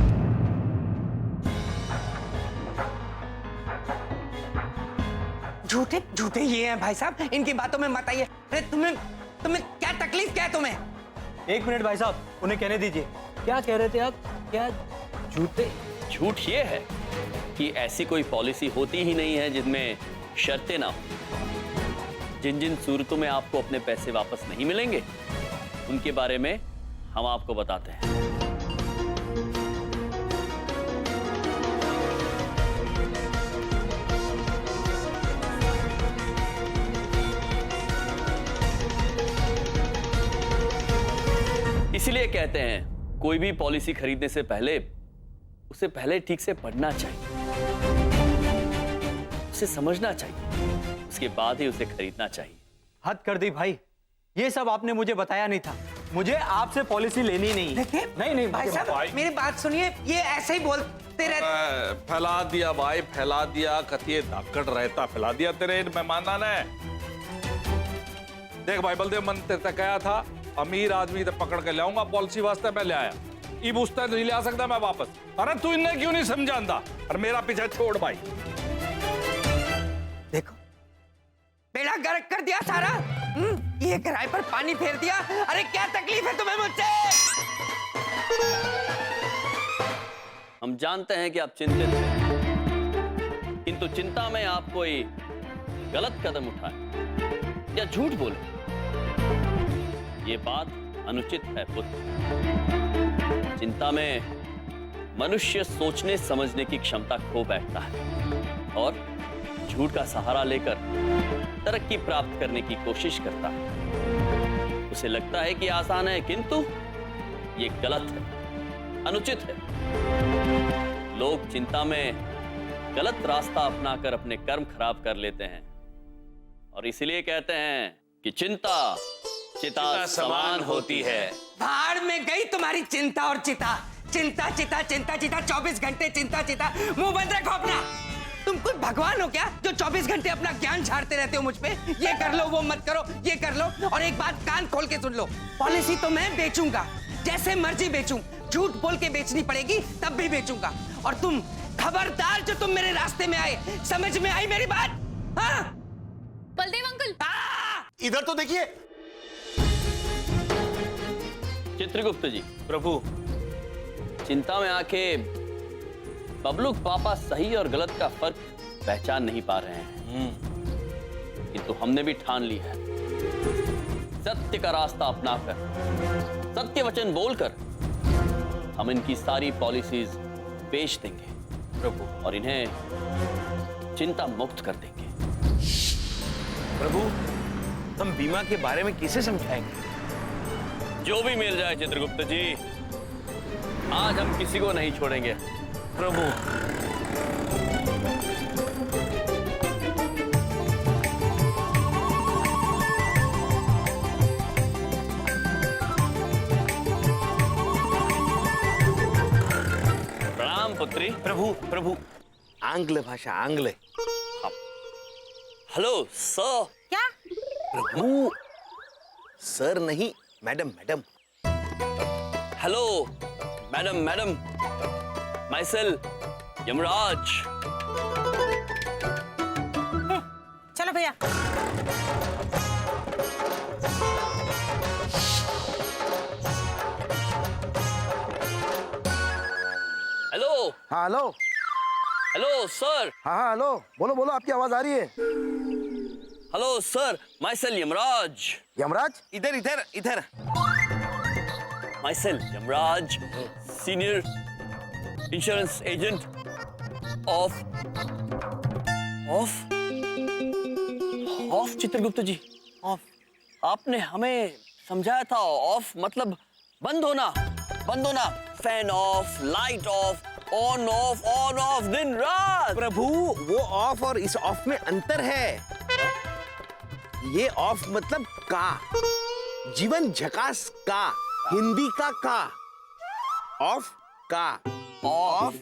झूठे झूठे ये हैं भाई साहब, इनकी बातों में मत आइए। अरे तुम्हें तुम्हें क्या तकलीफ क्या है तुम्हें? एक मिनट भाई साहब, उन्हें कहने दीजिए। क्या कह रहे थे आप? क्या झूठे? झूठ ये है कि ऐसी कोई पॉलिसी होती ही नहीं है जिनमें शर्तें ना हो। जिन जिन सूरतों में आपको अपने पैसे वापस नहीं मिलेंगे, उनके बारे में हम आपको बताते हैं। इसीलिए कहते हैं कोई भी पॉलिसी खरीदने से पहले उसे पहले ठीक से पढ़ना चाहिए, उसे समझना चाहिए, उसके बाद ही उसे खरीदना चाहिए। हद कर दी भाई, ये सब आपने मुझे बताया नहीं था। मुझे आपसे पॉलिसी लेनी नहीं। देखिए नहीं भाई साहब, मेरी बात सुनिए, ये ऐसे ही बोलते रहते। फैला दिया भाई, फैला दिया, कतिये धाकड़ रहता फैला दिया तेरे इन मेहमाना ने। देख भाई बलदेव, मन तेरे तक आया था, अमीर आदमी तो पकड़ के लाऊंगा पॉलिसी वास्ते, मैं ले आया। इब उस तरह नहीं ले आ सकता मैं वापस। अरे तू इन्हें क्यों नहीं समझाता? और मेरा पीछा छोड़ भाई। देखो बेड़ा गर्क कर दिया सारा। ये किराए पर पानी फेर दिया। अरे क्या तकलीफ है तुम्हें मुझसे? हम जानते हैं कि आप चिंतित हैं, किंतु चिंता में आप कोई गलत कदम उठाए या झूठ बोले, ये बात अनुचित है पुत्र। चिंता में मनुष्य सोचने समझने की क्षमता खो बैठता है और झूठ का सहारा लेकर तरक्की प्राप्त करने की कोशिश करता है। उसे लगता है कि आसान है, किंतु ये गलत है, अनुचित है। लोग चिंता में गलत रास्ता अपनाकर अपने कर्म खराब कर लेते हैं और इसीलिए कहते हैं कि चिंता चिता समान होती है। भाड़ में गई तुम्हारी चिंता और चिता। चिंता चिता चिंता चिता 24 घंटे चिंता चिता। मुंह बंद रखो अपना। तुम कोई भगवान हो क्या जो 24 घंटे अपना ज्ञान झाड़ते रहते हो मुझ पे? ये कर लो, वो मत करो, ये कर लो। और एक बात कान खोल के सुन लो, पॉलिसी तो मैं बेचूंगा, जैसे मर्जी बेचूं। झूठ बोल के बेचनी पड़ेगी तब भी बेचूंगा। और तुम खबरदार जो तुम मेरे रास्ते में आए, समझ में आई मेरी बात? हाँ? बलदेव अंकल, इधर तो देखिए। चित्रगुप्त जी, प्रभु, चिंता में आके बबलूक पापा सही और गलत का फर्क पहचान नहीं पा रहे हैं, किंतु हमने भी ठान ली है, सत्य का रास्ता अपनाकर, सत्य वचन बोलकर हम इनकी सारी पॉलिसीज बेच देंगे प्रभु, और इन्हें चिंता मुक्त कर देंगे। प्रभु, हम बीमा के बारे में किसे समझाएंगे? जो भी मिल जाए चित्रगुप्त जी, आज हम किसी को नहीं छोड़ेंगे प्रभु। प्रणाम पुत्री। प्रभु प्रभु, आंग्ल भाषा, आंग्ल। Hello sir. क्या? प्रभु, सर नहीं, madam madam. Hello madam madam, myself Yamraj. चलो भैया। हेलो। हाँ हेलो। Hello sir. हाँ हाँ हेलो, बोलो बोलो, आपकी आवाज आ रही है। Hello sir, myself Yamraj. Yamraj? इधर इधर इधर। Myself Yamraj, senior insurance agent of Chitragupt ji. Of? आपने हमें समझाया था ऑफ मतलब बंद होना, बंद होना। Fan of, light of, on off दिन रात। प्रभु, वो ऑफ और इस ऑफ में अंतर है। ये ऑफ मतलब का, जीवन झकास का, हिंदी का। ऑफ का, ऑफ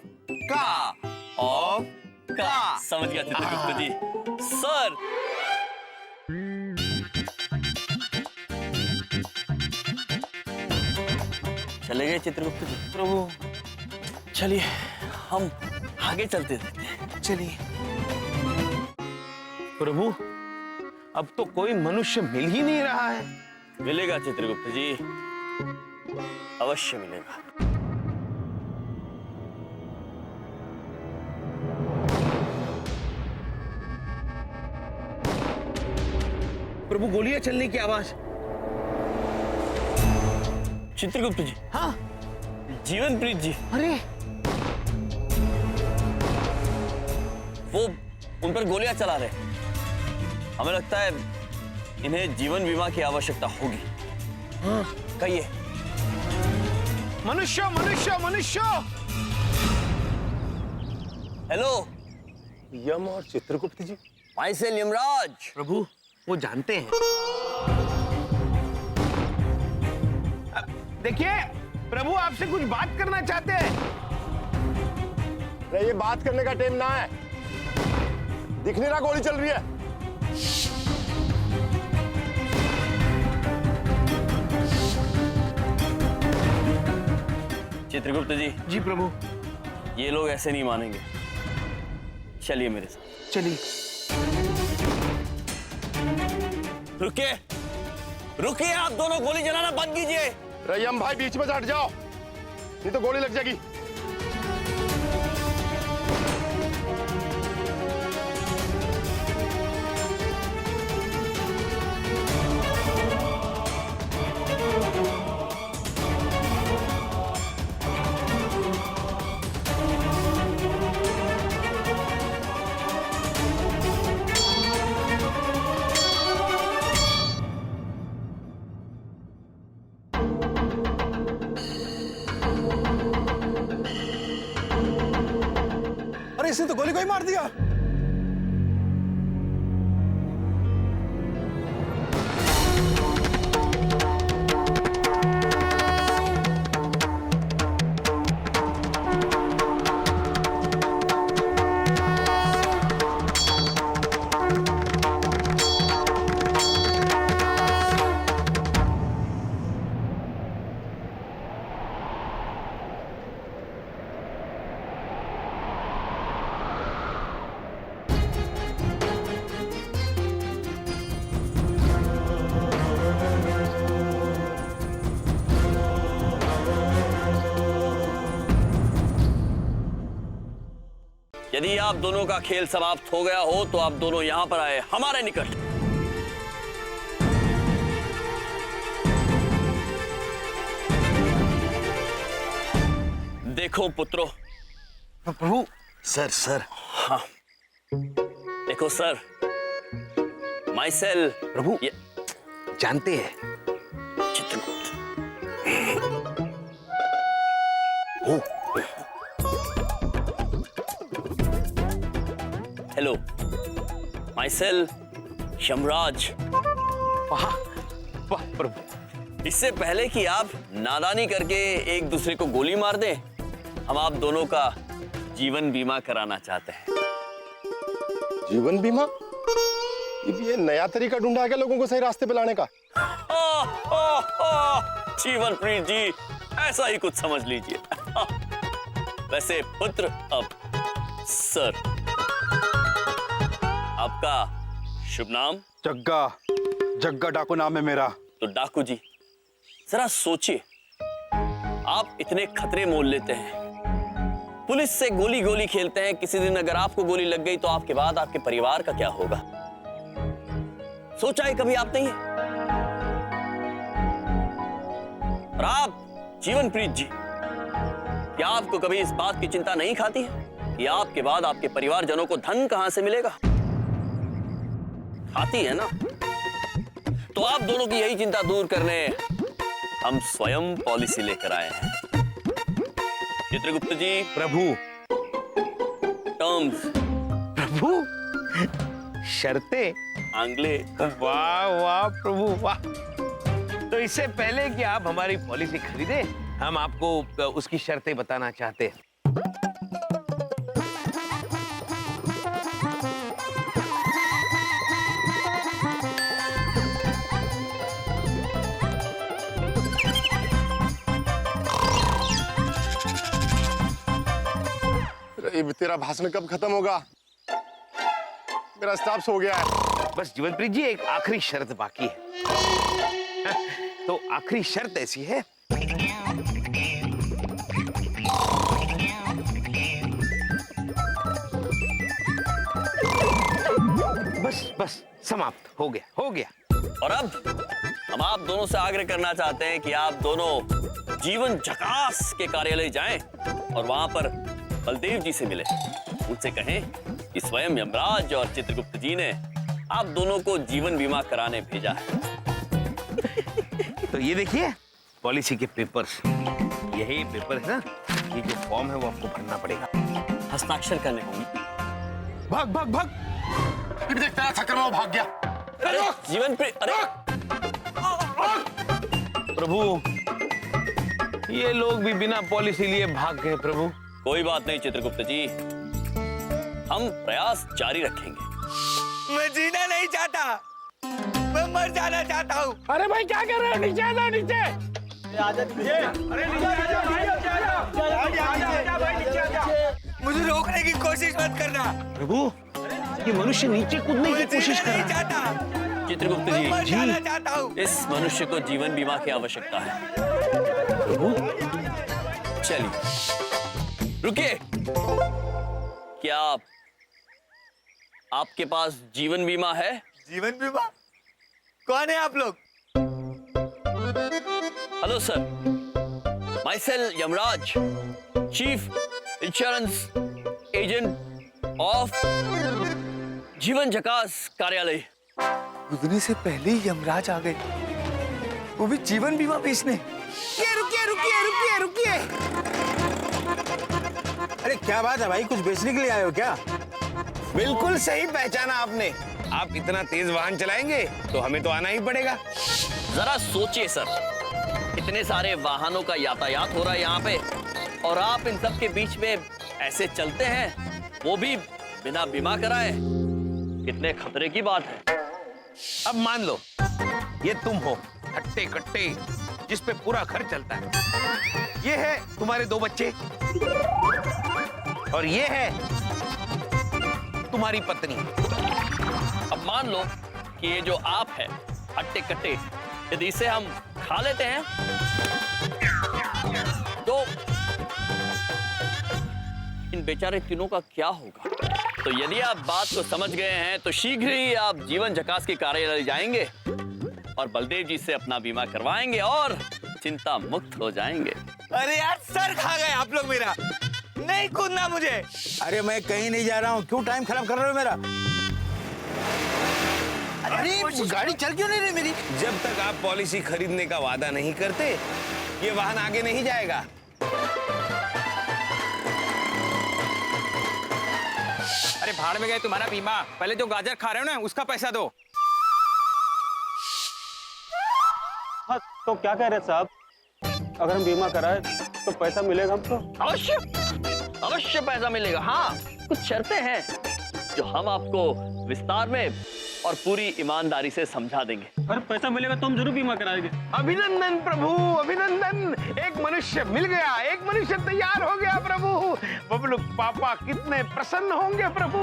का, ऑफ का। समझ गया चित्रगुप्त जी। सर, चले गए चित्रगुप्त जी। प्रभु चलिए हम आगे चलते रहते हैं। चलिए। प्रभु, अब तो कोई मनुष्य मिल ही नहीं रहा है। मिलेगा चित्रगुप्त जी, अवश्य मिलेगा। प्रभु, गोलियां चलने की आवाज। चित्रगुप्त जी। हाँ। जीवनप्रीत जी। अरे, वो उन पर गोलियां चला रहे। हमें लगता है इन्हें जीवन बीमा की आवश्यकता होगी। हाँ। कहिए। मनुष्य मनुष्य मनुष्य। हेलो। यम और चित्रगुप्त जी। माइसेल यमराज। प्रभु, वो जानते हैं। देखिए, प्रभु आपसे कुछ बात करना चाहते हैं। ये बात करने का टाइम ना है। दिख नहीं रहा गोली चल रही है। चित्रगुप्त जी। जी प्रभु। ये लोग ऐसे नहीं मानेंगे, चलिए मेरे साथ। चलिए। रुकिए, रुकिए, आप दोनों गोली चलाना बंद कीजिए। रयम भाई, बीच में से हट जाओ, नहीं तो गोली लग जाएगी। अरे इसने तो गोली को ही मार दिया। यदि आप दोनों का खेल समाप्त हो गया हो तो आप दोनों यहां पर आए हमारे निकट। देखो पुत्रों। प्रभु। Sir sir. हाँ, देखो सर, माइसेल। प्रभु, जानते हैं। चित्रगुप्त। Hello, myself Yamraj. वाह वाह प्रभु। इससे पहले कि आप नादानी करके एक दूसरे को गोली मार दें, हम आप दोनों का जीवन बीमा कराना चाहते हैं। जीवन बीमा? ये नया तरीका ढूंढा है क्या लोगों को सही रास्ते पे लाने का? जीवनप्रीत जी, ऐसा ही कुछ समझ लीजिए। वैसे पुत्र, अब सर, आपका शुभ नाम? जग्गा। जग्गा डाकू नाम है मेरा। तो डाकू जी, जरा सोचिए, आप इतने खतरे मोल लेते हैं, पुलिस से गोली गोली खेलते हैं। किसी दिन अगर आपको गोली लग गई तो आपके बाद आपके परिवार का क्या होगा? सोचा है कभी आपने ये? और आप जीवनप्रीत जी, क्या आपको कभी इस बात की चिंता नहीं खाती है कि आपके बाद आपके परिवारजनों को धन कहां से मिलेगा? खाती है ना? तो आप दोनों की यही चिंता दूर करने हम स्वयं पॉलिसी लेकर आए हैं। चित्रगुप्त जी। प्रभु। टर्म्स। प्रभु, शर्तें। आंग्ले। वाह वाह प्रभु वाह। तो इससे पहले कि आप हमारी पॉलिसी खरीदे, हम आपको उसकी शर्तें बताना चाहते हैं। तेरा भाषण कब खत्म होगा? मेरा स्टाफ सो गया है। बस जीवनप्रीत जी एक आखिरी शर्त बाकी है। तो आखिरी शर्त ऐसी है, बस समाप्त हो गया। और अब हम आप दोनों से आग्रह करना चाहते हैं कि आप दोनों जीवन झकास के कार्यालय जाएं और वहां पर बलदेव जी से मिलें। उनसे कहें कि स्वयं यमराज और चित्रगुप्त जी ने आप दोनों को जीवन बीमा कराने भेजा है। तो ये देखिए पॉलिसी के पेपर्स, यही पेपर है ना, ये जो फॉर्म है वो आपको भरना पड़ेगा, हस्ताक्षर करने होंगे। भाग फिर देखता है चक्कर में वो भाग गया। अरे जीवन अरे प्रभु ये लोग भी बिना पॉलिसी लिए भाग गए प्रभु। कोई बात नहीं चित्रगुप्त जी, हम प्रयास जारी रखेंगे। मैं जीना नहीं चाहता, मैं मर जाना चाहता हूँ। अरे भाई क्या कर रहे हो? नीचे आ जाओ, नीचे। मुझे रोकने की कोशिश मत करना। प्रभु ये मनुष्य नीचे कूदने की कोशिश कर नहीं रहा है। चाहता, चित्रगुप्त मैं मर जी, जाना चाहता हूँ। इस मनुष्य को जीवन बीमा की आवश्यकता है। चलिए रुकिए, क्या आपके पास जीवन बीमा है? जीवन बीमा? कौन है आप लोग? Hello sir, my self Yamraj, chief insurance agent of जीवन झकास कार्यालय। गुजरने से पहले ही यमराज आ गए, वो भी जीवन बीमा बेचने। रुकिए। अरे क्या बात है भाई, कुछ बेचने के लिए आए हो क्या? बिल्कुल सही पहचाना आपने। आप इतना तेज वाहन चलाएंगे तो हमें तो आना ही पड़ेगा। जरा सोचिए सर, इतने सारे वाहनों का यातायात हो रहा है यहाँ पे, और आप इन सब के बीच में ऐसे चलते हैं, वो भी बिना बीमा कराए। कितने खतरे की बात है। अब मान लो ये तुम हो हट्टे कट्टे जिस पे पूरा घर चलता है, ये है तुम्हारे 2 बच्चे, और ये है तुम्हारी पत्नी। अब मान लो कि ये जो आप है हट्टे कट्टे, यदि इसे हम खा लेते हैं तो इन बेचारे तीनों का क्या होगा? तो यदि आप बात को समझ गए हैं तो शीघ्र ही आप जीवन झकास के कार्यालय जाएंगे और बलदेव जी से अपना बीमा करवाएंगे और चिंता मुक्त हो जाएंगे। अरे यार सर खा गए आप लोग मेरा, नहीं कूदना मुझे। अरे मैं कहीं नहीं जा रहा हूँ, क्यों टाइम खराब कर रहे हो मेरा? अरे गाड़ी चल क्यों नहीं रही मेरी? जब तक आप पॉलिसी खरीदने का वादा नहीं करते ये वाहन आगे नहीं जाएगा। अरे भाड़ में गए तुम्हारा बीमा, पहले जो गाजर खा रहे हो ना उसका पैसा दो। हाँ तो क्या कह रहे साहब, अगर हम बीमा कराए तो पैसा मिलेगा हमको? अवश्य पैसा मिलेगा। हाँ, कुछ शर्तें हैं जो हम आपको विस्तार में और पूरी ईमानदारी से समझा देंगे। अरे पैसा मिलेगा तो हम जरूर बीमा कराएंगे। अभिनंदन प्रभु, अभिनंदन। एक मनुष्य मिल गया, एक मनुष्य तैयार हो गया प्रभु। बबलू पापा कितने प्रसन्न होंगे प्रभु।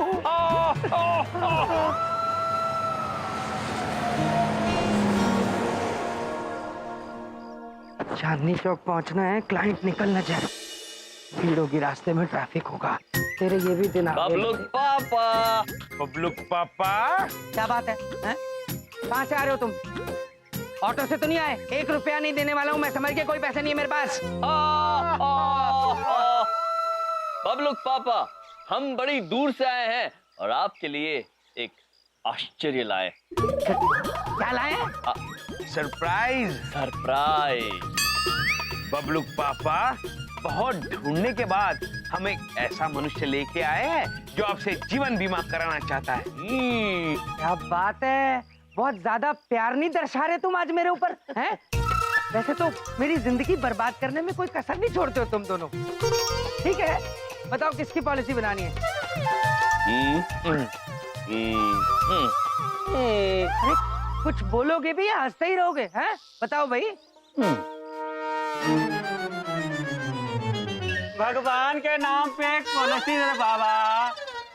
चांदनी चौक पहुंचना है, क्लाइंट निकल न जाए, भीड़ होगी रास्ते में, ट्रैफिक होगा। तेरे ये भी दिन बबलू पापा। बबलू पापा क्या बात है, हैं? कहाँ से आ रहे हो तुम? ऑटो से तो नहीं आए? 1 रुपया नहीं देने वाला हूँ मैं, समझ के, कोई पैसा नहीं है मेरे पास। बबलू पापा, हम बड़ी दूर से आए हैं और आपके लिए एक आश्चर्य लाए। क्या लाए? सरप्राइज। सरप्राइज। बबलू पापा, बहुत ढूंढने के बाद हम एक ऐसा मनुष्य लेके आए हैं जो आपसे जीवन बीमा कराना चाहता है। क्या बात है, बहुत ज्यादा प्यार नहीं दर्शा रहे तुम आज मेरे ऊपर, हैं? वैसे तो मेरी जिंदगी बर्बाद करने में कोई कसर नहीं छोड़ते हो तुम दोनों। ठीक है, बताओ किसकी पॉलिसी बनानी है? अरे कुछ बोलोगे भी या हंसते ही रहोगे, हैं? बताओ भाई। भगवान के नाम पे एक पॉलिसी दे बाबा,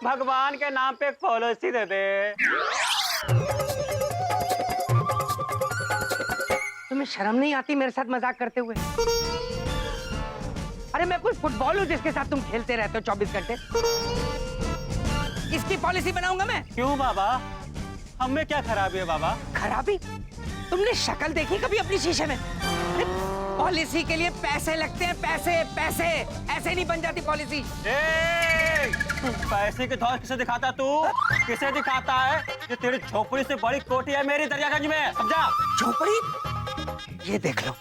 भगवान के नाम पे एक पॉलिसी दे दे। तुम्हें शर्म नहीं आती मेरे साथ मजाक करते हुए? अरे मैं कोई फुटबॉल हूँ जिसके साथ तुम खेलते रहते हो 24 घंटे? इसकी पॉलिसी बनाऊंगा मैं। क्यों बाबा, हम में क्या खराबी है बाबा? खराबी? तुमने शक्ल देखी कभी अपनी शीशे में? पॉलिसी के लिए पैसे लगते हैं, पैसे पैसे, ऐसे नहीं बन जाती पॉलिसी। पैसे की धौस किसे दिखाता तू? किसे दिखाता है? ये तेरी झोपड़ी से बड़ी कोठी है मेरी दरियागंज में, समझा? झोपड़ी? ये देख लो,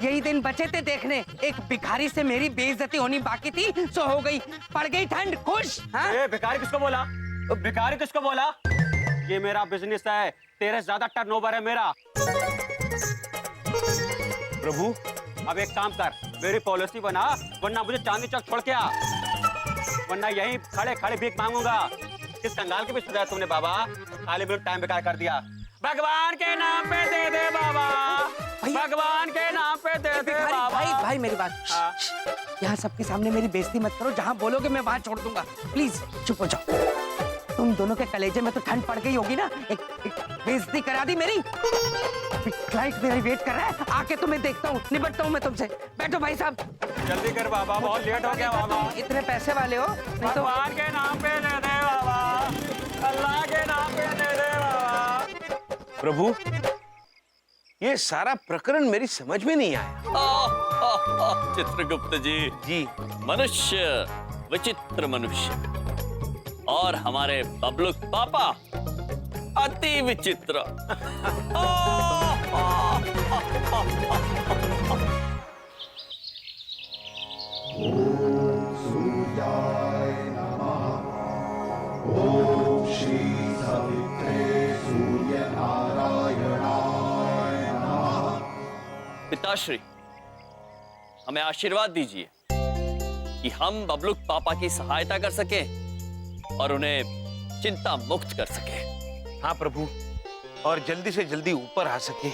यही दिन बचे थे देखने। एक भिखारी से मेरी बेइज्जती होनी बाकी थी, सो हो गई। पड़ गई ठंड, खुश? हाँ? भिखारी किसको बोला? भिखारी किसको बोला? ये मेरा बिजनेस है, तेरे ज्यादा टर्नओवर है मेरा। प्रभु अब एक काम कर, मेरी पॉलिसी बना, वरना मुझे चांदनी चौक छोड़ के आ, वरना यहीं खड़े खड़े भीख मांगूंगा। किस कंगाल के पीछे तुमने बाबा? खाली बिल्कुल टाइम बेकार कर दिया। भगवान के नाम पे दे दे बाबा, भगवान के नाम पे दे दे बाबा। भाई मेरी बात, यहाँ सबके सामने मेरी बेइज्जती मत करो। जहाँ बोलोगे मैं वहाँ छोड़ दूंगा। प्लीज चुप हो जाओ। तुम दोनों के कलेजे में तो ठंड पड़ गई होगी ना। एक बेइज्जती करा दी मेरी। फ्लाइट मेरा वेट कर रहा है, आके तुम्हें देखता हूँ, निपटता हूँ मैं तुमसे। बैठो भाई साहब। जल्दी कर बाबा, बहुत लेट हो गया बाबा। इतने पैसे वाले हो? भगवान के नाम पे दे दे बाबा, अल्लाह के नाम पे दे दे बाबा। प्रभु ये सारा प्रकरण मेरी समझ में नहीं आया। चित्रगुप्त जी, मनुष्य विचित्र मनुष्य, और हमारे बबलू पापा अति विचित्र। पिताश्री, हमें आशीर्वाद दीजिए कि हम बबलू पापा की सहायता कर सकें और उन्हें चिंता मुक्त कर सकें। हाँ प्रभु, और जल्दी से जल्दी ऊपर आ सके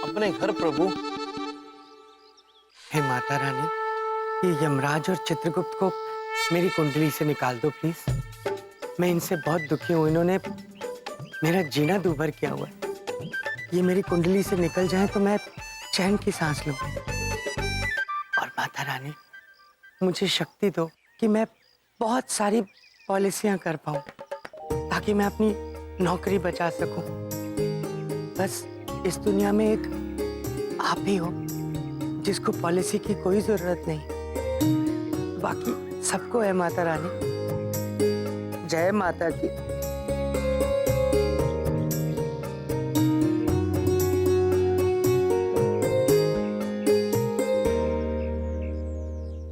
अपने घर। प्रभु हे माता रानी, ये यमराज और चित्रगुप्त को मेरी कुंडली से निकाल दो प्लीज। मैं इनसे बहुत दुखी हूँ, इन्होंने मेरा जीना दूभर किया हुआ है। ये मेरी कुंडली से निकल जाए तो मैं चैन की सांस लूं। और माता रानी मुझे शक्ति दो कि मैं बहुत सारी पॉलिसियां कर पाऊं, ताकि मैं अपनी नौकरी बचा सकूं। बस इस दुनिया में एक आप ही हो जिसको पॉलिसी की कोई जरूरत नहीं, बाकी सबको है माता रानी। जय माता की।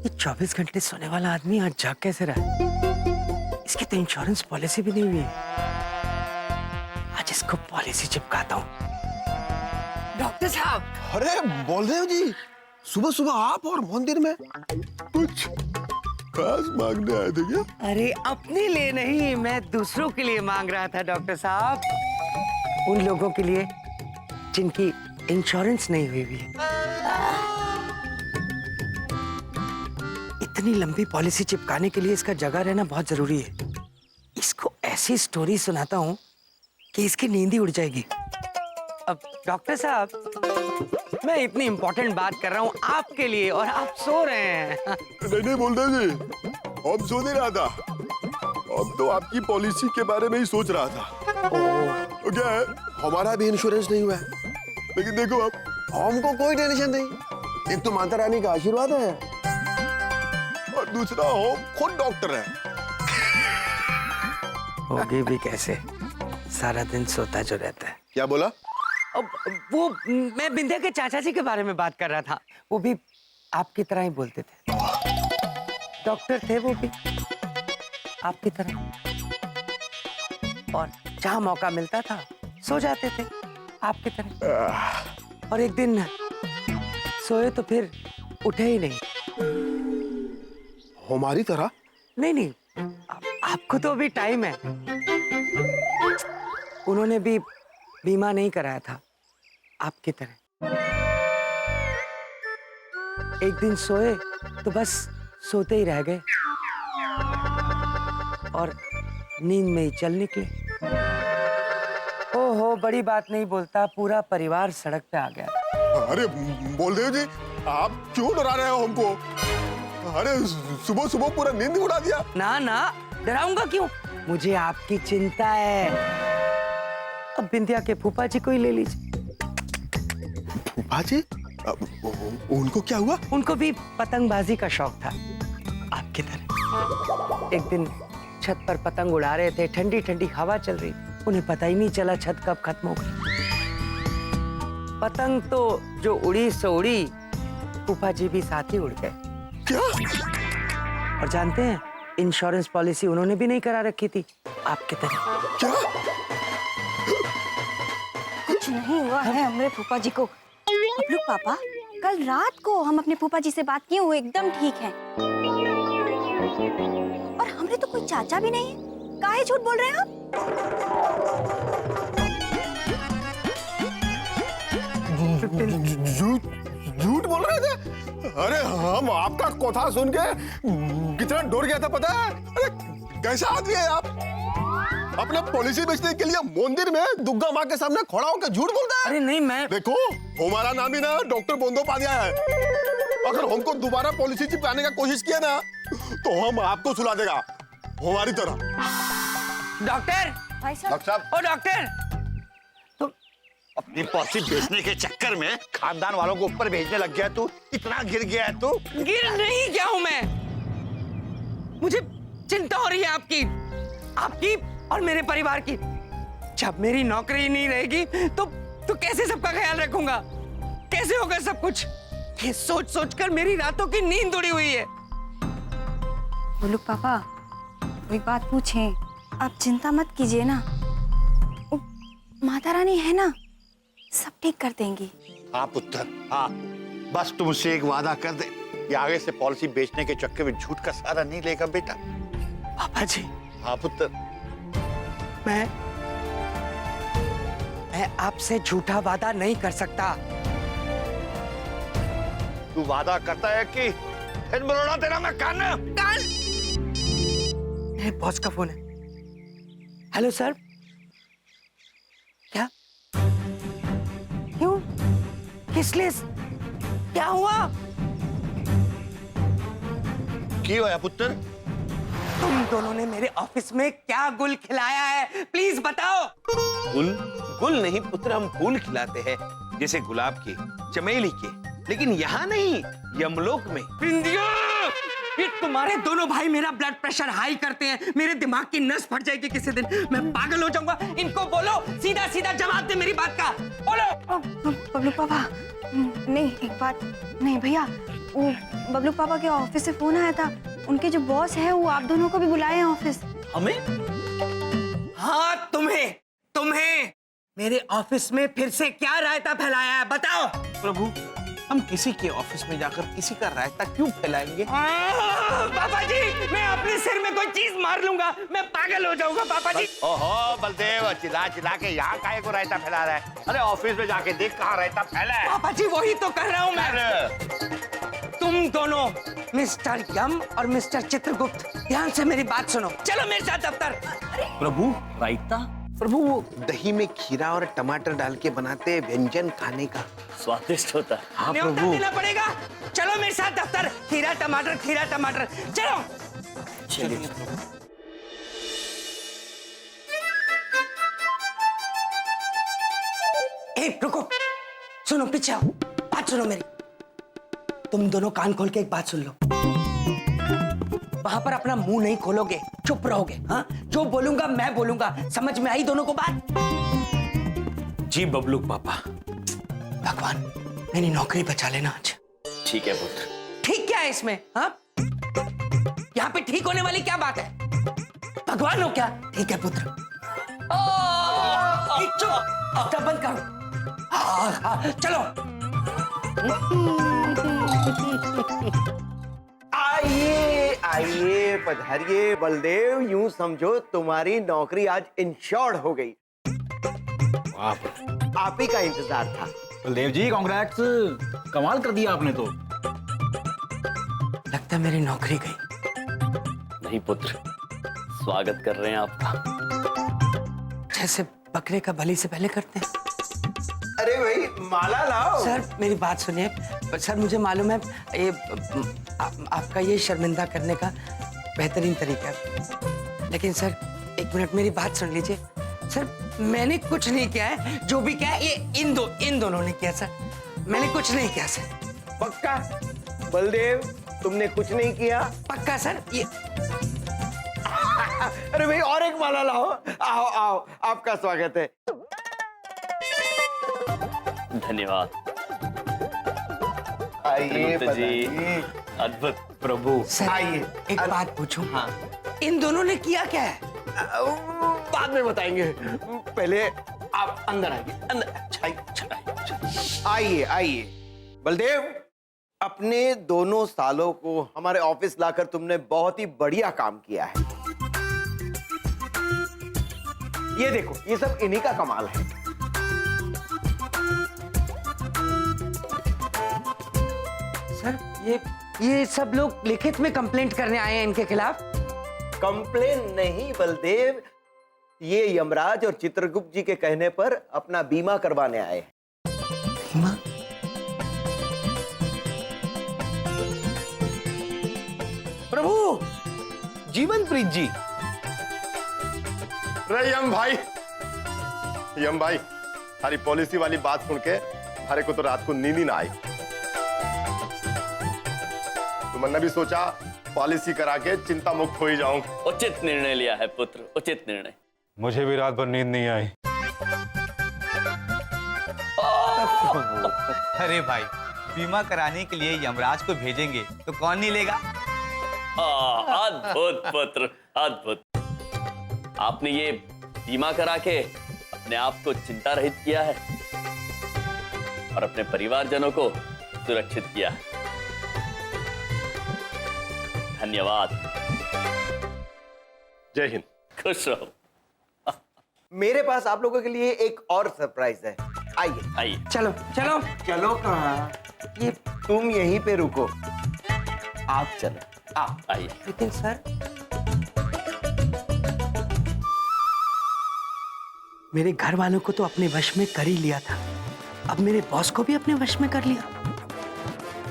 ये 24 घंटे सोने वाला आदमी आज जाग कैसे रहा है? इसकी तो इंश्योरेंस पॉलिसी भी नहीं हुई है। आज इसको पॉलिसी चिपकाता हूँ। डॉक्टर साहब। अरे बलदेव जी, सुबह सुबह आप और मंदिर में कुछ खास मांगने आए थे क्या? अरे अपने लिए नहीं, मैं दूसरों के लिए मांग रहा था डॉक्टर साहब। उन लोगों के लिए जिनकी इंश्योरेंस नहीं हुई भी। इतनी लंबी पॉलिसी चिपकाने के लिए इसका जगह रहना बहुत जरूरी है। इसको ऐसी स्टोरी सुनाता हूँ कि इसकी नींद ही उड़ जाएगी। अब डॉक्टर साहब, मैं इतनी इंपॉर्टेंट बात कर रहा हूँ आपके लिए और आप सो रहे हैं। नहीं बोलते जी, हम सो नहीं रहा था, हम तो आपकी पॉलिसी के बारे में ही सोच रहा था। तो क्या है, हमारा भी इंश्योरेंस नहीं हुआ है, लेकिन देखो अब हमको कोई टेंशन नहीं। एक तो माता रानी का आशीर्वाद है और दूसरा हम खुद डॉक्टर है। होगी भी कैसे, सारा दिन सोता जो रहता है। क्या बोला? अब वो मैं बिंदे के चाचा जी के बारे में बात कर रहा था। वो भी आपकी तरह ही बोलते थे, डॉक्टर थे वो भी आपकी तरह, और जहां मौका मिलता था सो जाते थे आपकी तरह। और एक दिन सोए तो फिर उठे ही नहीं। हमारी तरह? नहीं, आपको तो अभी टाइम है। उन्होंने भी बीमा नहीं कराया था आपकी तरह। एक दिन सोए तो बस सोते ही रह गए। और नींद में ही चल निकले। ओहो, बड़ी बात नहीं बोलता, पूरा परिवार सड़क पे आ गया। अरे बलदेव जी, आप क्यों डरा रहे हो हमको? अरे सुबह सुबह पूरा नींद उड़ा दिया। ना ना, डराऊंगा क्यों? मुझे आपकी चिंता है। अब बिंदिया के फूफा जी को ही ले लीजिए। फूफा जी? उनको क्या हुआ? उनको भी पतंगबाजी का शौक था, आपकी तरह। एक दिन छत पर पतंग उड़ा रहे थे, ठंडी ठंडी हवा चल रही, उन्हें पता ही नहीं चला छत कब खत्म हो गई। पतंग तो जो उड़ी सो उड़ी, फूफा जी भी साथ ही उड़ गए। क्या? और जानते हैं, इंश्योरेंस पॉलिसी उन्होंने भी नहीं करा रखी थी, आपकी तरह। क्या? कुछ नहीं हुआ है हमारे फूफा जी को। बबलू पापा, कल रात को हम अपने फूफा जी से बात किए, वो एकदम ठीक है। और हमरे तो कोई चाचा भी नहीं है, काहे झूठ बोल रहे हैं आप? झूठ बोल रहे थे? अरे हम आपका कथा सुन के कितना डर गया था पता है? अरे कैसा आदमी है आप? अपने पॉलिसी बेचने के लिए मंदिर में दुर्गा माँ के सामने खड़ा होकर झूठ बोलता है। अरे नहीं, मैं देखो, हमारा नाम ही ना डॉक्टर बंदोपाध्याय है। अगर हमको दोबारा पॉलिसी चिपकाने का कोशिश किया ना, तो हम आपको सुला देगा हमारी तरह। डॉक्टर, भाई साहब। डॉक्टर साहब, ओ डॉक्टर, अपनी पॉलिसी बेचने के चक्कर में खानदान वालों को ऊपर भेजने लग गया तू। इतना गिर गया है तू। गिर नहीं गया हूं मैं। मुझे चिंता हो रही है आपकी और मेरे परिवार की। जब मेरी नौकरी नहीं रहेगी तो कैसे सबका ख्याल रखूंगा? कैसे होगा सब कुछ? ये सोच सोच कर मेरी रातों की नींद उड़ी हुई है। बोलू पापा, एक बात पूछें, आप चिंता मत कीजिए ना, माता रानी है ना, सब ठीक कर देंगी। हाँ पुत्र, हाँ, बस तुम मुझसे एक वादा कर दे कि आगे से पॉलिसी बेचने के चक्कर में झूठ का सहारा नहीं लेगा बेटा। पापा जी। हाँ पुत्र। मैं आपसे झूठा वादा नहीं कर सकता। तू वादा करता है कि फिर मरोड़ा तेरा मैं कान। मेरे बॉस का फोन है। Hello sir. क्या? क्यों? किस लिए? क्या हुआ? क्यों है पुत्र? तुम दोनों ने मेरे ऑफिस में क्या गुल खिलाया है? प्लीज बताओ। गुल नहीं पुत्र, हम फूल खिलाते हैं, जैसे गुलाब के, चमेली के, लेकिन यहाँ नहीं, यमलोक में। बिंदिया, ये तुम्हारे दोनों भाई मेरा ब्लड प्रेशर हाई करते हैं, मेरे दिमाग की नस फट जाएगी किसी दिन, मैं पागल हो जाऊंगा। इनको बोलो सीधा सीधा जवाब दे मेरी बात का। बोलो। बबलू पापा, नहीं एक बात, नहीं भैया, वो बबलू पापा के ऑफिस से फोन आया था, उनके जो बॉस है वो आप दोनों को भी बुलाए हैं ऑफिस। हमें? हाँ, तुम्हें मेरे ऑफिस में फिर से क्या रायता फैलाया है, बताओ। प्रभु, हम किसी के ऑफिस में जाकर किसी का रायता क्यों फैलाएंगे? पापा जी, मैं अपने सिर में कोई चीज मार लूंगा, मैं पागल हो जाऊंगा पापा जी। ओहो बलदेव, चिल्ला चिल्ला के यहाँ काहे को रायता फैला रहा है? अरे ऑफिस में जाके देख कहाँ रायता फैला है। पापा जी, वही तो कर रहा हूँ मैं। तुम दोनों, मिस्टर यम और मिस्टर चित्रगुप्त, ध्यान से मेरी बात सुनो, चलो मेरे साथ दफ्तर। प्रभु, रायता? प्रभु, वो दही में खीरा और टमाटर डाल के बनाते व्यंजन खाने का स्वादिष्ट होता है। हाँ न्योता प्रभु। देना पड़ेगा। चलो मेरे साथ दफ्तर। खीरा टमाटर, चलो। चलिए। रुको, सुनो, पीछे आओ, बात सुनो मेरी। तुम दोनों कान खोल के एक बात सुन लो। वहां पर अपना मुंह नहीं खोलोगे, चुप रहोगे। हाँ, जो बोलूंगा मैं बोलूंगा, समझ में आई दोनों को बात? जी बबलू पापा। भगवान, मेरी नौकरी बचा लेना आज। ठीक है पुत्र। ठीक क्या है इसमें? हाँ, यहाँ पे ठीक होने वाली क्या बात है? भगवान हो क्या? ठीक है पुत्र। चुप, बंद करो। हाँ, चलो। आइए पधारिए बलदेव, यूं समझो तुम्हारी नौकरी आज इंश्योर्ड हो गई। आप ही का इंतजार था। बलदेव जी, कांग्रेट्स, कमाल कर दिया आपने तो। लगता मेरी नौकरी गई। नहीं पुत्र, स्वागत कर रहे हैं आपका। जैसे बकरे का बलि से पहले करते हैं। अरे भाई माला लाओ। सर मेरी बात सुनिए। सर मुझे मालूम है ये आपका ये शर्मिंदा करने का बेहतरीन तरीका है, लेकिन सर एक मिनट मेरी बात सुन लीजिए। सर मैंने कुछ नहीं किया है, जो भी किया है ये इन दोनों ने किया सर। मैंने कुछ नहीं किया सर। पक्का बलदेव, तुमने कुछ नहीं किया? पक्का सर। ये अरे भाई और एक माला लाओ। आओ आओ, आपका स्वागत है। धन्यवाद। आइए त्रिगुप्त जी, बताइए। अद्भुत प्रभु। सर आइए। एक बात पूछूं? हाँ। इन दोनों ने किया क्या है? बाद में बताएंगे, पहले आप अंदर आइए। अंदर आइए आइए। बलदेव, अपने दोनों सालों को हमारे ऑफिस लाकर तुमने बहुत ही बढ़िया काम किया है। ये देखो, ये सब इन्हीं का कमाल है। सर ये सब लोग लिखित में कंप्लेंट करने आए हैं इनके खिलाफ। कंप्लेन नहीं बलदेव, ये यमराज और चित्रगुप्त जी के कहने पर अपना बीमा करवाने आए हैं। बीमा? प्रभु, जीवनप्रीत जी। अरे यम भाई सारी पॉलिसी वाली बात सुन के हमारे को तो रात को नींद ही ना आई। तुमने भी सोचा पॉलिसी करा के चिंता मुक्त हो ही जाऊं। उचित निर्णय लिया है पुत्र, उचित निर्णय। मुझे भी रात भर नींद नहीं आई। अरे भाई, बीमा कराने के लिए यमराज को भेजेंगे तो कौन नहीं लेगा? अद्भुत पुत्र, अद्भुत। आपने ये बीमा करा के अपने आप को चिंता रहित किया है और अपने परिवारजनों को सुरक्षित किया है। धन्यवाद। जय हिंद। खुश रहो। मेरे पास आप लोगों के लिए एक और सरप्राइज है। आइए आइए। चलो चलो। चलो कहाँ? ये तुम यहीं पे रुको, आप चलो। आइए। लेकिन सर मेरे घर वालों को तो अपने वश में कर ही लिया था, अब मेरे बॉस को भी अपने वश में कर लिया।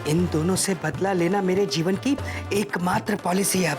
इन दोनों से बदला लेना मेरे जीवन की एकमात्र पॉलिसी है अब।